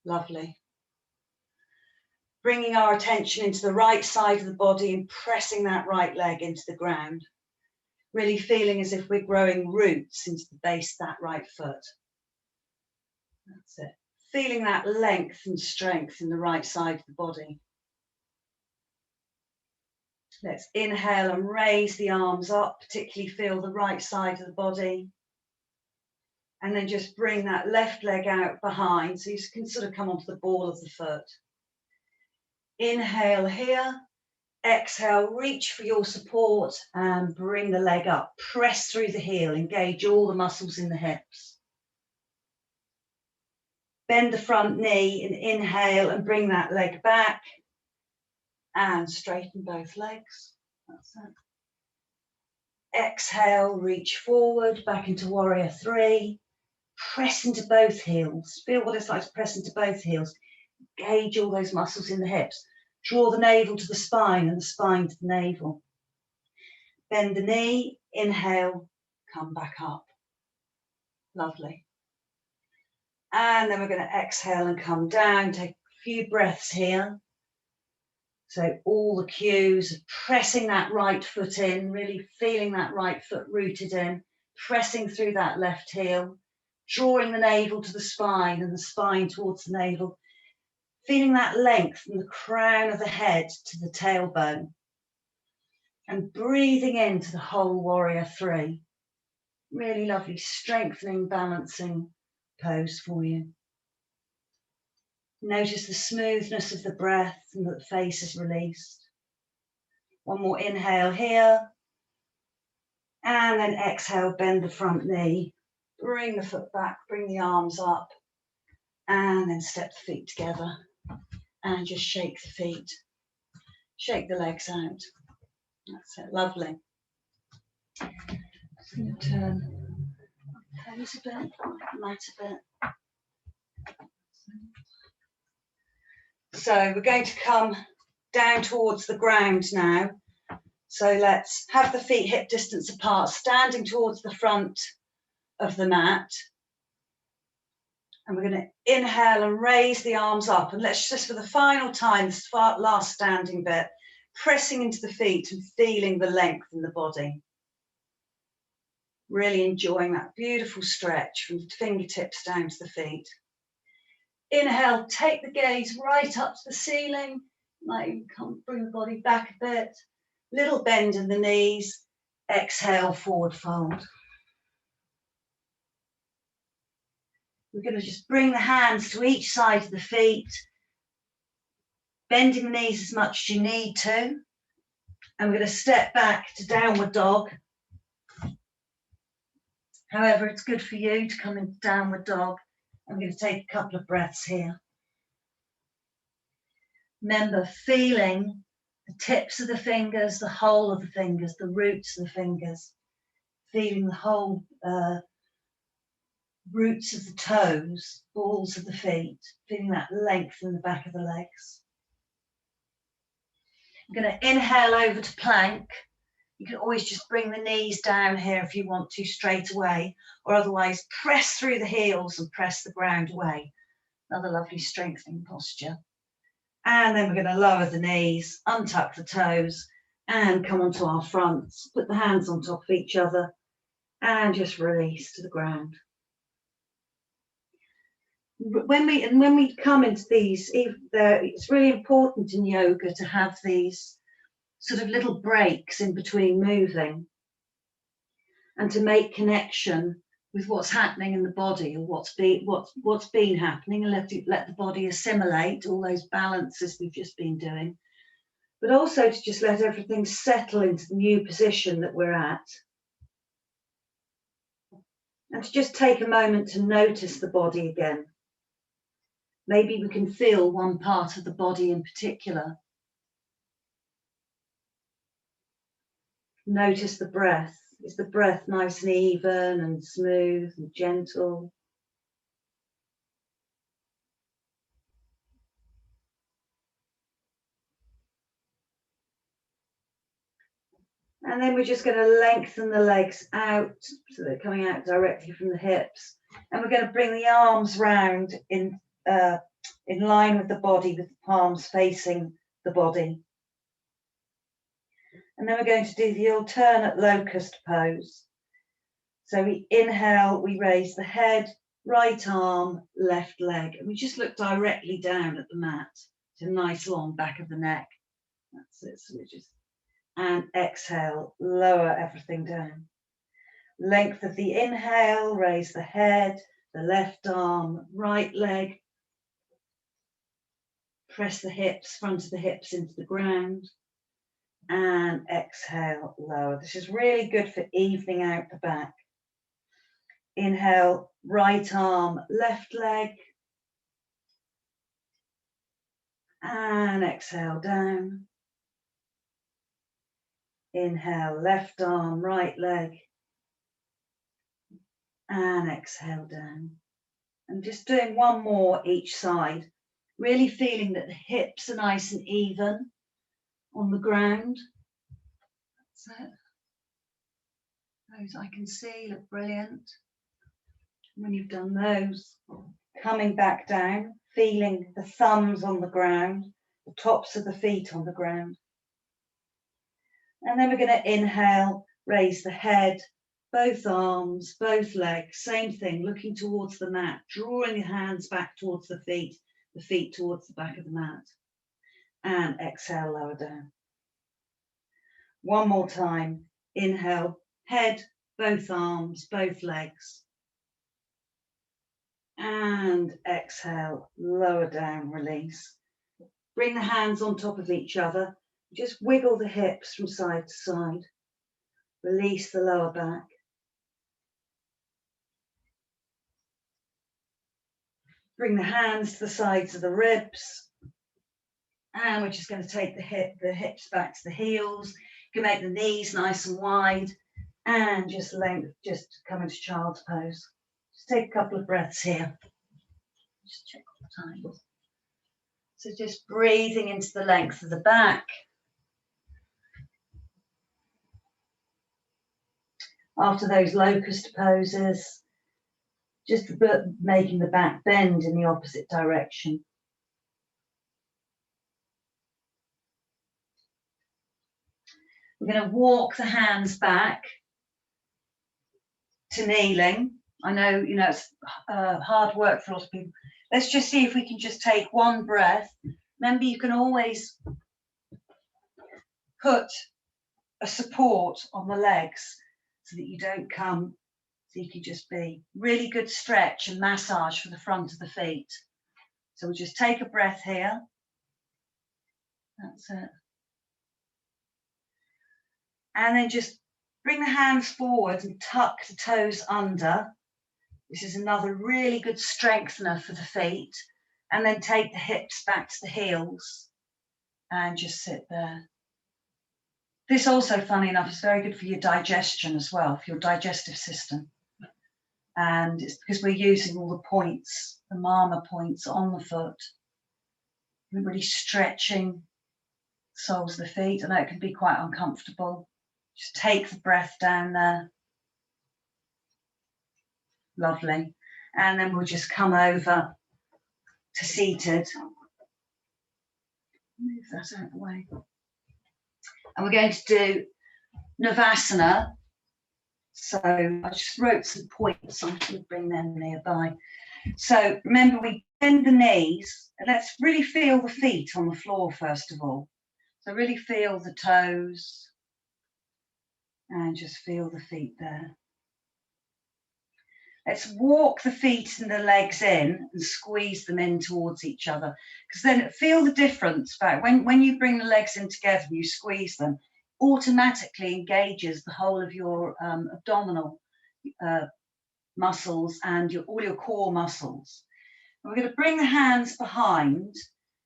Lovely. Bringing our attention into the right side of the body and pressing that right leg into the ground. Really feeling as if we're growing roots into the base of that right foot. That's it. Feeling that length and strength in the right side of the body. Let's inhale and raise the arms up, particularly feel the right side of the body. And then just bring that left leg out behind so you can sort of come onto the ball of the foot. Inhale here, exhale, reach for your support and bring the leg up. Press through the heel, engage all the muscles in the hips. Bend the front knee and inhale and bring that leg back. And straighten both legs. That's it. Exhale, reach forward, back into warrior three. Press into both heels. Feel what it's like to press into both heels. Engage all those muscles in the hips. Draw the navel to the spine and the spine to the navel. Bend the knee, inhale, come back up. Lovely. And then we're going to exhale and come down. Take a few breaths here. So all the cues of pressing that right foot in, really feeling that right foot rooted in, pressing through that left heel, drawing the navel to the spine and the spine towards the navel, feeling that length from the crown of the head to the tailbone, and breathing into the whole warrior three. Really lovely, strengthening, balancing pose for you. Notice the smoothness of the breath and that the face is released. One more inhale here. And then exhale, bend the front knee. Bring the foot back, bring the arms up. And then step the feet together. And just shake the feet. Shake the legs out. That's it, lovely. Just going to turn my toes a bit, mat a bit. So we're going to come down towards the ground now. So let's have the feet hip distance apart, standing towards the front of the mat. And we're going to inhale and raise the arms up. And let's just, for the final time, this last standing bit, pressing into the feet and feeling the length in the body. Really enjoying that beautiful stretch from the fingertips down to the feet. Inhale, take the gaze right up to the ceiling. Might even come, bring the body back a bit. Little bend in the knees. Exhale, forward fold. We're going to just bring the hands to each side of the feet, bending the knees as much as you need to. And we're going to step back to downward dog. However, it's good for you to come into downward dog. I'm going to take a couple of breaths here. Remember, feeling the tips of the fingers, the whole of the fingers, the roots of the fingers. Feeling the whole roots of the toes, balls of the feet. Feeling that length in the back of the legs. I'm going to inhale over to plank. You can always just bring the knees down here if you want to straight away, or otherwise press through the heels and press the ground away. Another lovely strengthening posture. And then we're going to lower the knees, untuck the toes, and come onto our fronts. Put the hands on top of each other and just release to the ground. When we come into these, it's really important in yoga to have these sort of little breaks in between moving and to make connection with what's happening in the body, or what's been happening, and let the body assimilate all those balances we've just been doing, but also to just let everything settle into the new position that we're at, and to just take a moment to notice the body again. Maybe we can feel one part of the body in particular. Notice the breath. Is the breath nice and even and smooth and gentle? And then we're just going to lengthen the legs out so they're coming out directly from the hips. And we're going to bring the arms round in line with the body, with the palms facing the body. And then we're going to do the alternate locust pose. So we inhale, we raise the head, right arm, left leg, and we just look directly down at the mat. It's a nice long back of the neck. That's it. So we just, and exhale, lower everything down. Length of the inhale, raise the head, the left arm, right leg. Press the hips, front of the hips into the ground. And exhale, lower. This is really good for evening out the back. Inhale, right arm, left leg. And exhale down. Inhale, left arm, right leg. And exhale down. And just doing one more each side. Really feeling that the hips are nice and even on the ground. That's it. Those I can see look brilliant. When you've done those, coming back down, feeling the thumbs on the ground, the tops of the feet on the ground. And then we're going to inhale, raise the head, both arms, both legs, same thing, looking towards the mat, drawing the hands back towards the feet towards the back of the mat. And exhale, lower down. One more time. Inhale, head, both arms, both legs. And exhale, lower down, release. Bring the hands on top of each other. Just wiggle the hips from side to side. Release the lower back. Bring the hands to the sides of the ribs. And we're just going to take the hips back to the heels. You can make the knees nice and wide. And just come into child's pose. Just take a couple of breaths here. Just check the time. So just breathing into the length of the back. After those locust poses, just making the back bend in the opposite direction. We're going to walk the hands back to kneeling. I know, it's hard work for a lot of people. Let's just see if we can just take one breath. Remember, you can always put a support on the legs so that you don't come, so you can just be really good stretch and massage for the front of the feet. So we'll just take a breath here. That's it. And then just bring the hands forward and tuck the toes under. This is another really good strengthener for the feet. And then take the hips back to the heels and just sit there. This also, funny enough, is very good for your digestion as well, for your digestive system. And it's because we're using all the points, the mama points on the foot. We're really stretching the soles of the feet. I know it can be quite uncomfortable. Just take the breath down there. Lovely. And then we'll just come over to seated. Move that out of the way. And we're going to do Navasana. So I just wrote some points, so I'm going to bring them nearby. So remember, we bend the knees, and let's really feel the feet on the floor first of all. So really feel the toes, and just feel the feet there. Let's walk the feet and the legs in and squeeze them in towards each other, because then feel the difference. But when you bring the legs in together and you squeeze them, automatically engages the whole of your abdominal muscles and all your core muscles. And we're going to bring the hands behind. And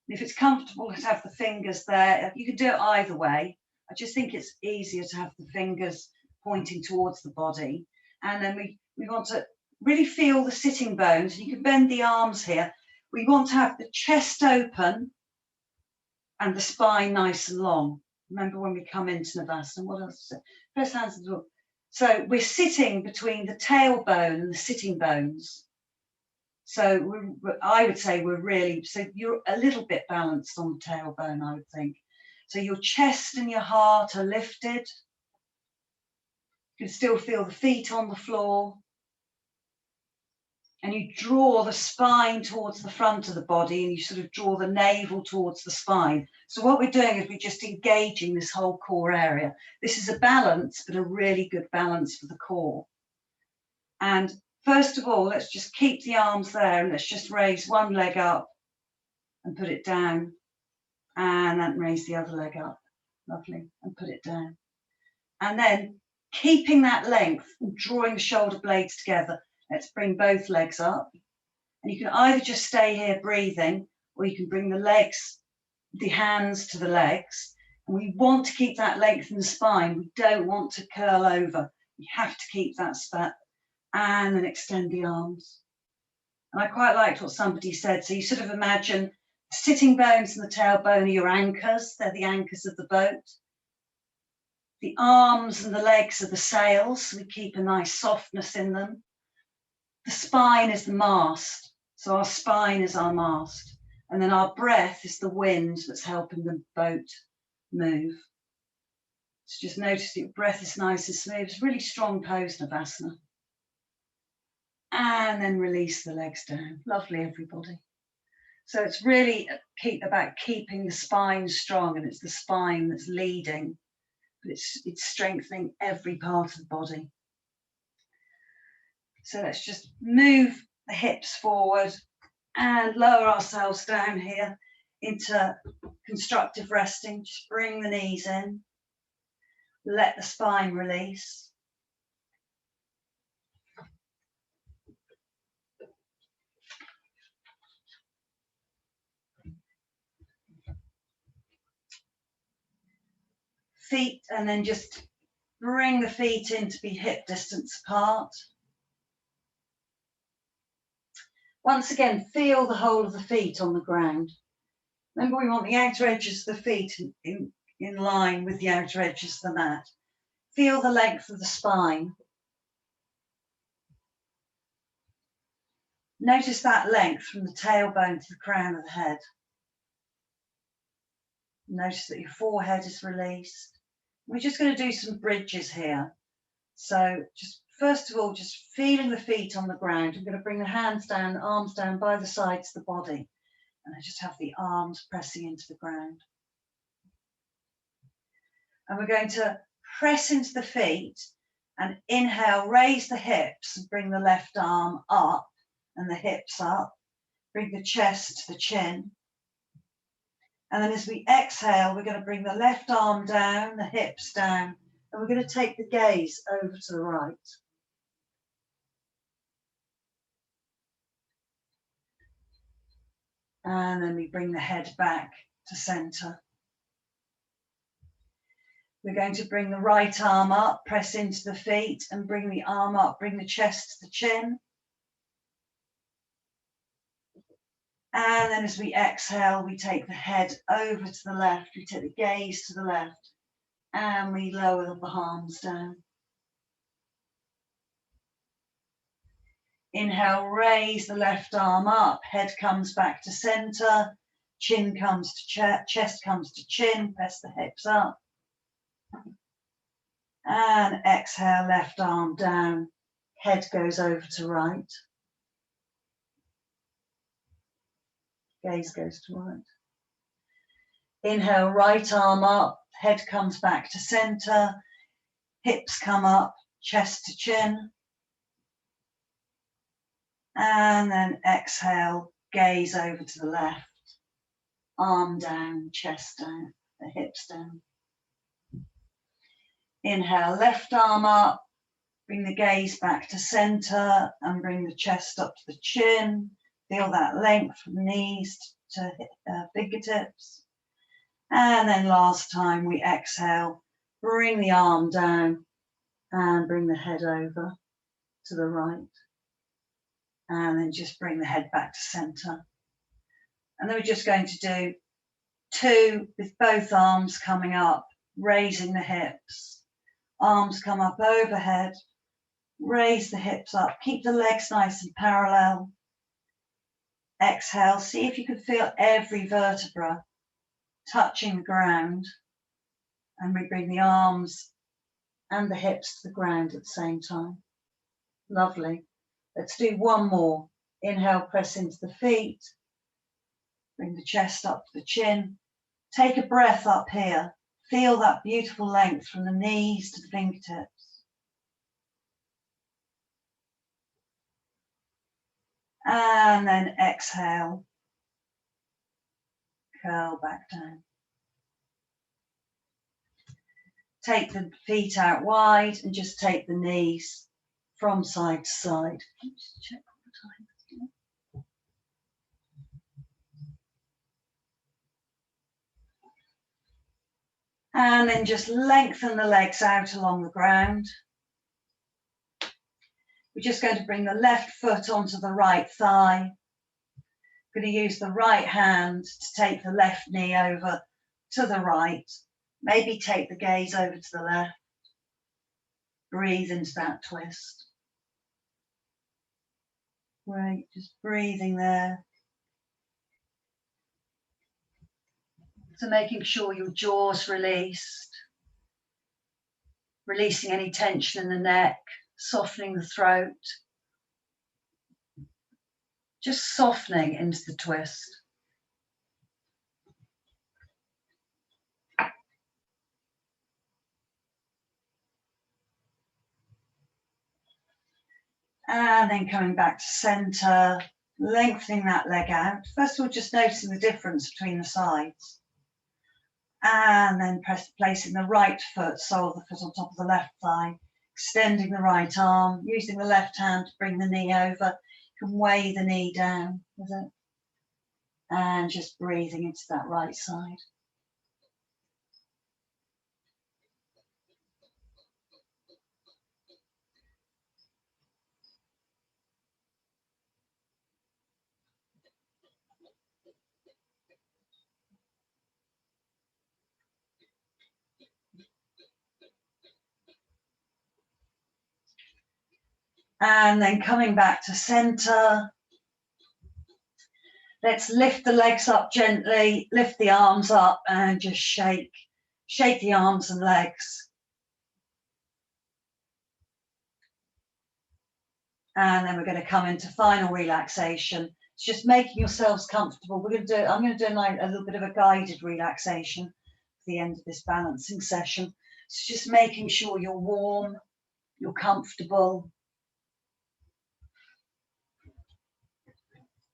if it's comfortable to have the fingers there, you can do it either way. I just think it's easier to have the fingers pointing towards the body. And then we want to really feel the sitting bones. You can bend the arms here. We want to have the chest open and the spine nice and long. Remember when we come into Navasana, what else is it? Press hands to the floor. So we're sitting between the tailbone and the sitting bones. So I would say we're really, so you're a little bit balanced on the tailbone, I would think. So your chest and your heart are lifted. You can still feel the feet on the floor. And you draw the spine towards the front of the body, and you sort of draw the navel towards the spine. So what we're doing is we're just engaging this whole core area. This is a balance, but a really good balance for the core. And first of all, let's just keep the arms there, and let's just raise one leg up and put it down, and then raise the other leg up. Lovely. And put it down. And then keeping that length and drawing the shoulder blades together, let's bring both legs up. And you can either just stay here breathing, or you can bring the legs, the hands to the legs. And we want to keep that length in the spine. We don't want to curl over. We have to keep that spat. And then extend the arms. And I quite liked what somebody said. So you sort of imagine the sitting bones and the tailbone are your anchors. They're the anchors of the boat. The arms and the legs are the sails. So we keep a nice softness in them. The spine is the mast. So our spine is our mast. And then our breath is the wind that's helping the boat move. So just notice that your breath is nice and smooth. It's a really strong pose, Navasana. And then release the legs down. Lovely, everybody. So it's really about keeping the spine strong, and it's the spine that's leading, but it's strengthening every part of the body. So let's just move the hips forward and lower ourselves down here into constructive resting. Just bring the knees in. Let the spine release. Feet, and then just bring the feet in to be hip distance apart. Once again, feel the whole of the feet on the ground. Remember, we want the outer edges of the feet in line with the outer edges of the mat. Feel the length of the spine. Notice that length from the tailbone to the crown of the head. Notice that your forehead is released. We're just going to do some bridges here. So just first of all, just feeling the feet on the ground. I'm going to bring the hands down, the arms down by the sides of the body. And I just have the arms pressing into the ground. And we're going to press into the feet and inhale, raise the hips and bring the left arm up and the hips up. Bring the chest to the chin. And then as we exhale, we're going to bring the left arm down, the hips down, and we're going to take the gaze over to the right. And then we bring the head back to center. We're going to bring the right arm up, press into the feet, and bring the arm up, bring the chest to the chin. And then as we exhale, we take the head over to the left, we take the gaze to the left, And we lower the palms down. Inhale, raise the left arm up, head comes back to center, chin comes to chest comes to chin, press the hips up. And exhale, left arm down, head goes over to right. Gaze goes to right. Inhale, right arm up, head comes back to center, hips come up, chest to chin. And then exhale, gaze over to the left, arm down, chest down, the hips down. Inhale, left arm up, bring the gaze back to center and bring the chest up to the chin. Feel that length from knees to fingertips. And then last time we exhale, bring the arm down and bring the head over to the right. And then just bring the head back to center. And then we're just going to do 2 with both arms coming up, raising the hips. Arms come up overhead, raise the hips up, keep the legs nice and parallel. Exhale, see if you can feel every vertebra touching the ground. And we bring the arms and the hips to the ground at the same time. Lovely. Let's do one more. Inhale, press into the feet. Bring the chest up to the chin. Take a breath up here. Feel that beautiful length from the knees to the fingertips. And then exhale. Curl back down. Take the feet out wide and just take the knees from side to side. Just check all the time. And then just lengthen the legs out along the ground. We're just going to bring the left foot onto the right thigh. We're going to use the right hand to take the left knee over to the right. Maybe take the gaze over to the left. Breathe into that twist. Great, just breathing there. So making sure your jaw's released. Releasing any tension in the neck, softening the throat. Just softening into the twist. And then coming back to center, lengthening that leg out. First of all, just noticing the difference between the sides. And then placing the right foot, sole of the foot on top of the left thigh, extending the right arm, using the left hand to bring the knee over. You can weigh the knee down with it. And just breathing into that right side. And then coming back to center. Let's lift the legs up gently, lift the arms up and just shake. Shake the arms and legs. And then we're going to come into final relaxation. It's just making yourselves comfortable. I'm going to do like a little bit of a guided relaxation at the end of this balancing session. It's just making sure you're warm, you're comfortable.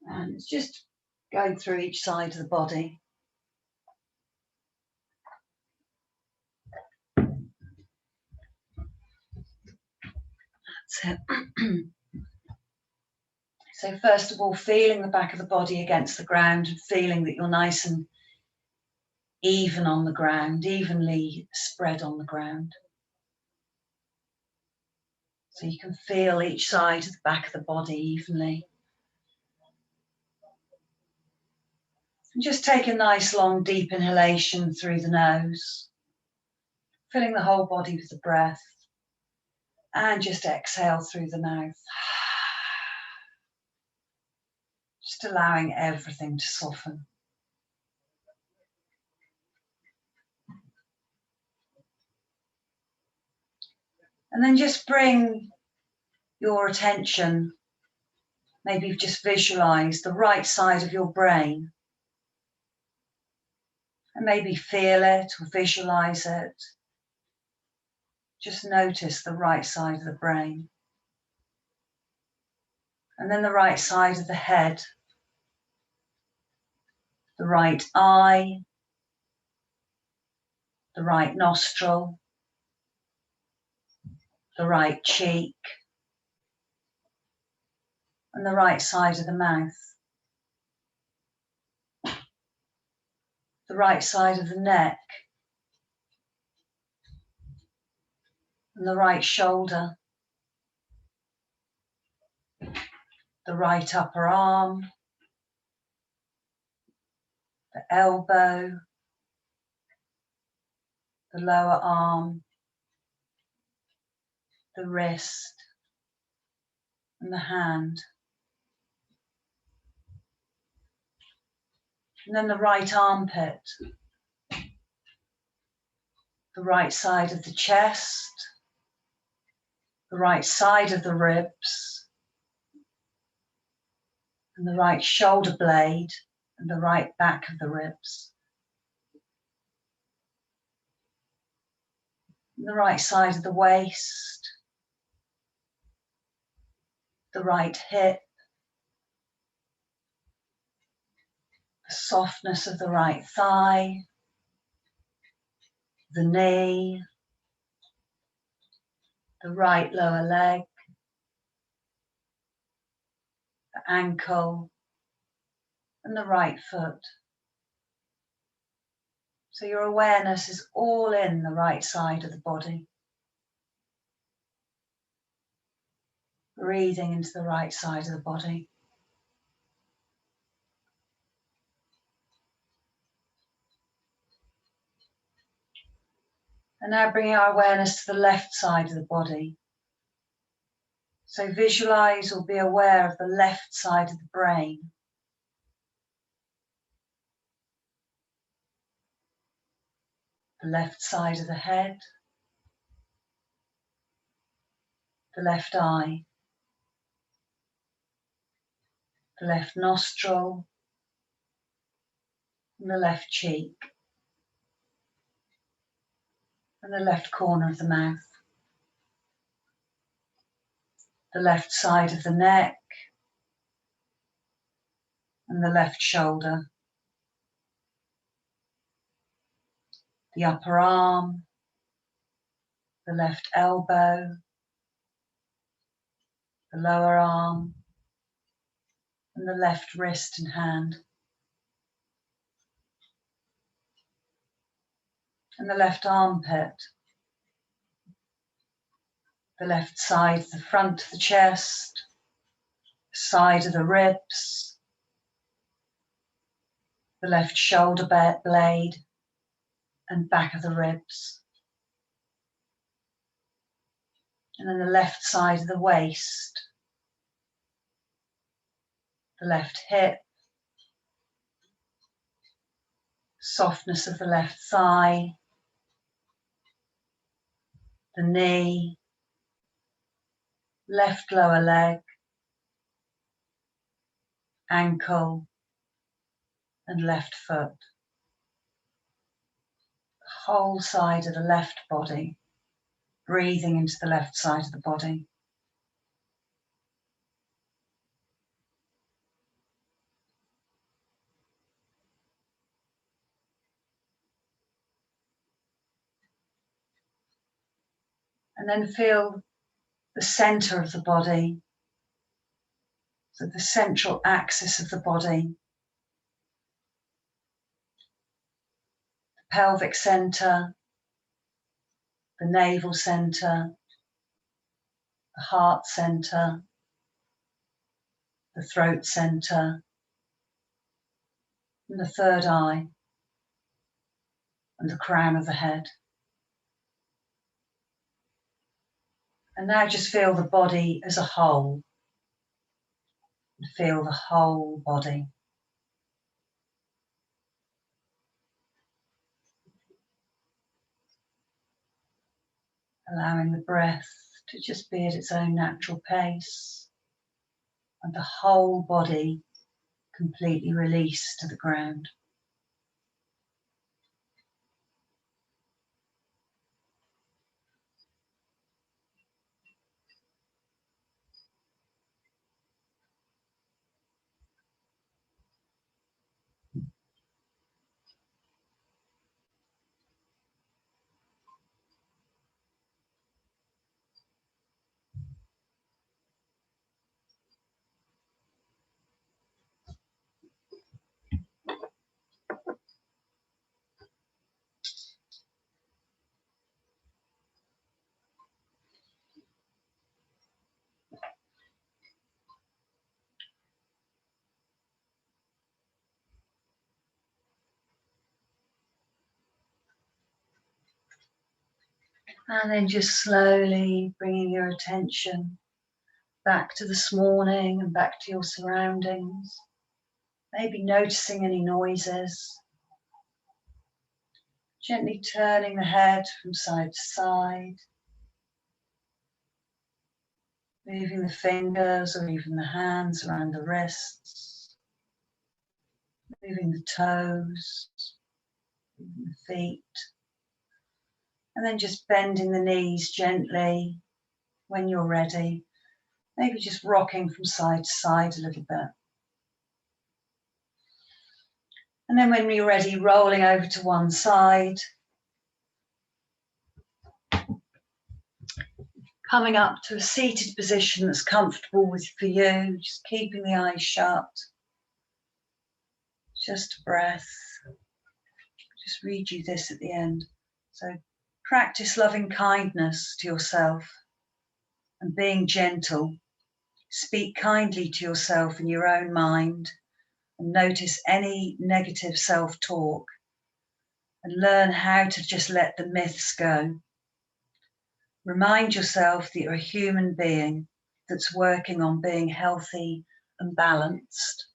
And it's just going through each side of the body. That's it. So first of all, feeling the back of the body against the ground and feeling that you're nice and even on the ground, evenly spread on the ground. So you can feel each side of the back of the body evenly. And just take a nice long deep inhalation through the nose. filling the whole body with the breath, and just exhale through the mouth. Just allowing everything to soften. And then just bring your attention, maybe you've just visualized the right side of your brain. And maybe feel it or visualize it. Just notice the right side of the brain. And then the right side of the head. The right eye. The right nostril. The right cheek. And the right side of the mouth. The right side of the neck. And the right shoulder. The right upper arm. The elbow. The lower arm. The wrist. And the hand. And then the right armpit. The right side of the chest. The right side of the ribs. And the right shoulder blade. And the right back of the ribs. And the right side of the waist. The right hip. The softness of the right thigh. The knee. The right lower leg. The ankle. And the right foot. So your awareness is all in the right side of the body. Breathing into the right side of the body. And now bringing our awareness to the left side of the body. So visualize or be aware of the left side of the brain. The left side of the head. The left eye. The left nostril. And the left cheek. And the left corner of the mouth. The left side of the neck. And the left shoulder. The upper arm. The left elbow. The lower arm. And the left wrist and hand. And the left armpit. The left side, the front of the chest. Side of the ribs. The left shoulder blade. And back of the ribs. And then the left side of the waist. The left hip. Softness of the left thigh. The knee. Left lower leg. Ankle. And left foot. The whole side of the left body. Breathing into the left side of the body. And then feel the center of the body. So the central axis of the body. The pelvic center. The navel center. The heart center. The throat center. And the third eye. And the crown of the head. And now just feel the body as a whole. Feel the whole body. Allowing the breath to just be at its own natural pace. And the whole body completely released to the ground. And then just slowly bringing your attention back to this morning and back to your surroundings. Maybe noticing any noises. Gently turning the head from side to side. Moving the fingers or even the hands around the wrists. Moving the toes. Moving the feet. And then just bending the knees gently when you're ready. Maybe just rocking from side to side a little bit. And then when you're ready, rolling over to one side. Coming up to a seated position that's comfortable for you, just keeping the eyes shut. Just a breath. Just read you this at the end. So practice loving kindness to yourself and being gentle. Speak kindly to yourself in your own mind and notice any negative self-talk and learn how to just let the myths go. Remind yourself that you're a human being that's working on being healthy and balanced.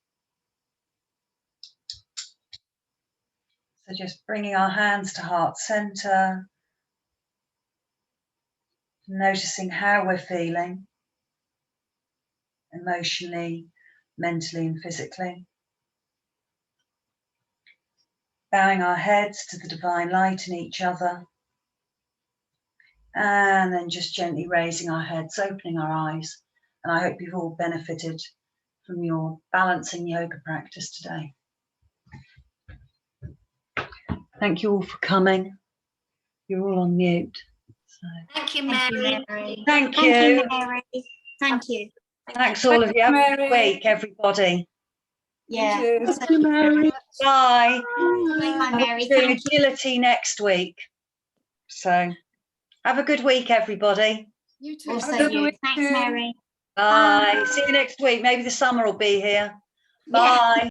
So just bringing our hands to heart center, noticing how we're feeling emotionally, mentally and physically. Bowing our heads to the divine light in each other. And then just gently raising our heads, opening our eyes. And I hope you've all benefited from your balancing yoga practice today. Thank you all for coming. You're all on mute. So. Thank you, Mary. Thank you. Mary. Thank you. Thanks all of you. Have a good week, everybody. Yeah. Thank you, Mary. Bye. Bye, Mary. We're doing Thank you. agility next week. So have a good week, everybody. You too. Also Have a good you. week Thanks, too. Mary. Bye. See you next week. Maybe the summer will be here. Bye.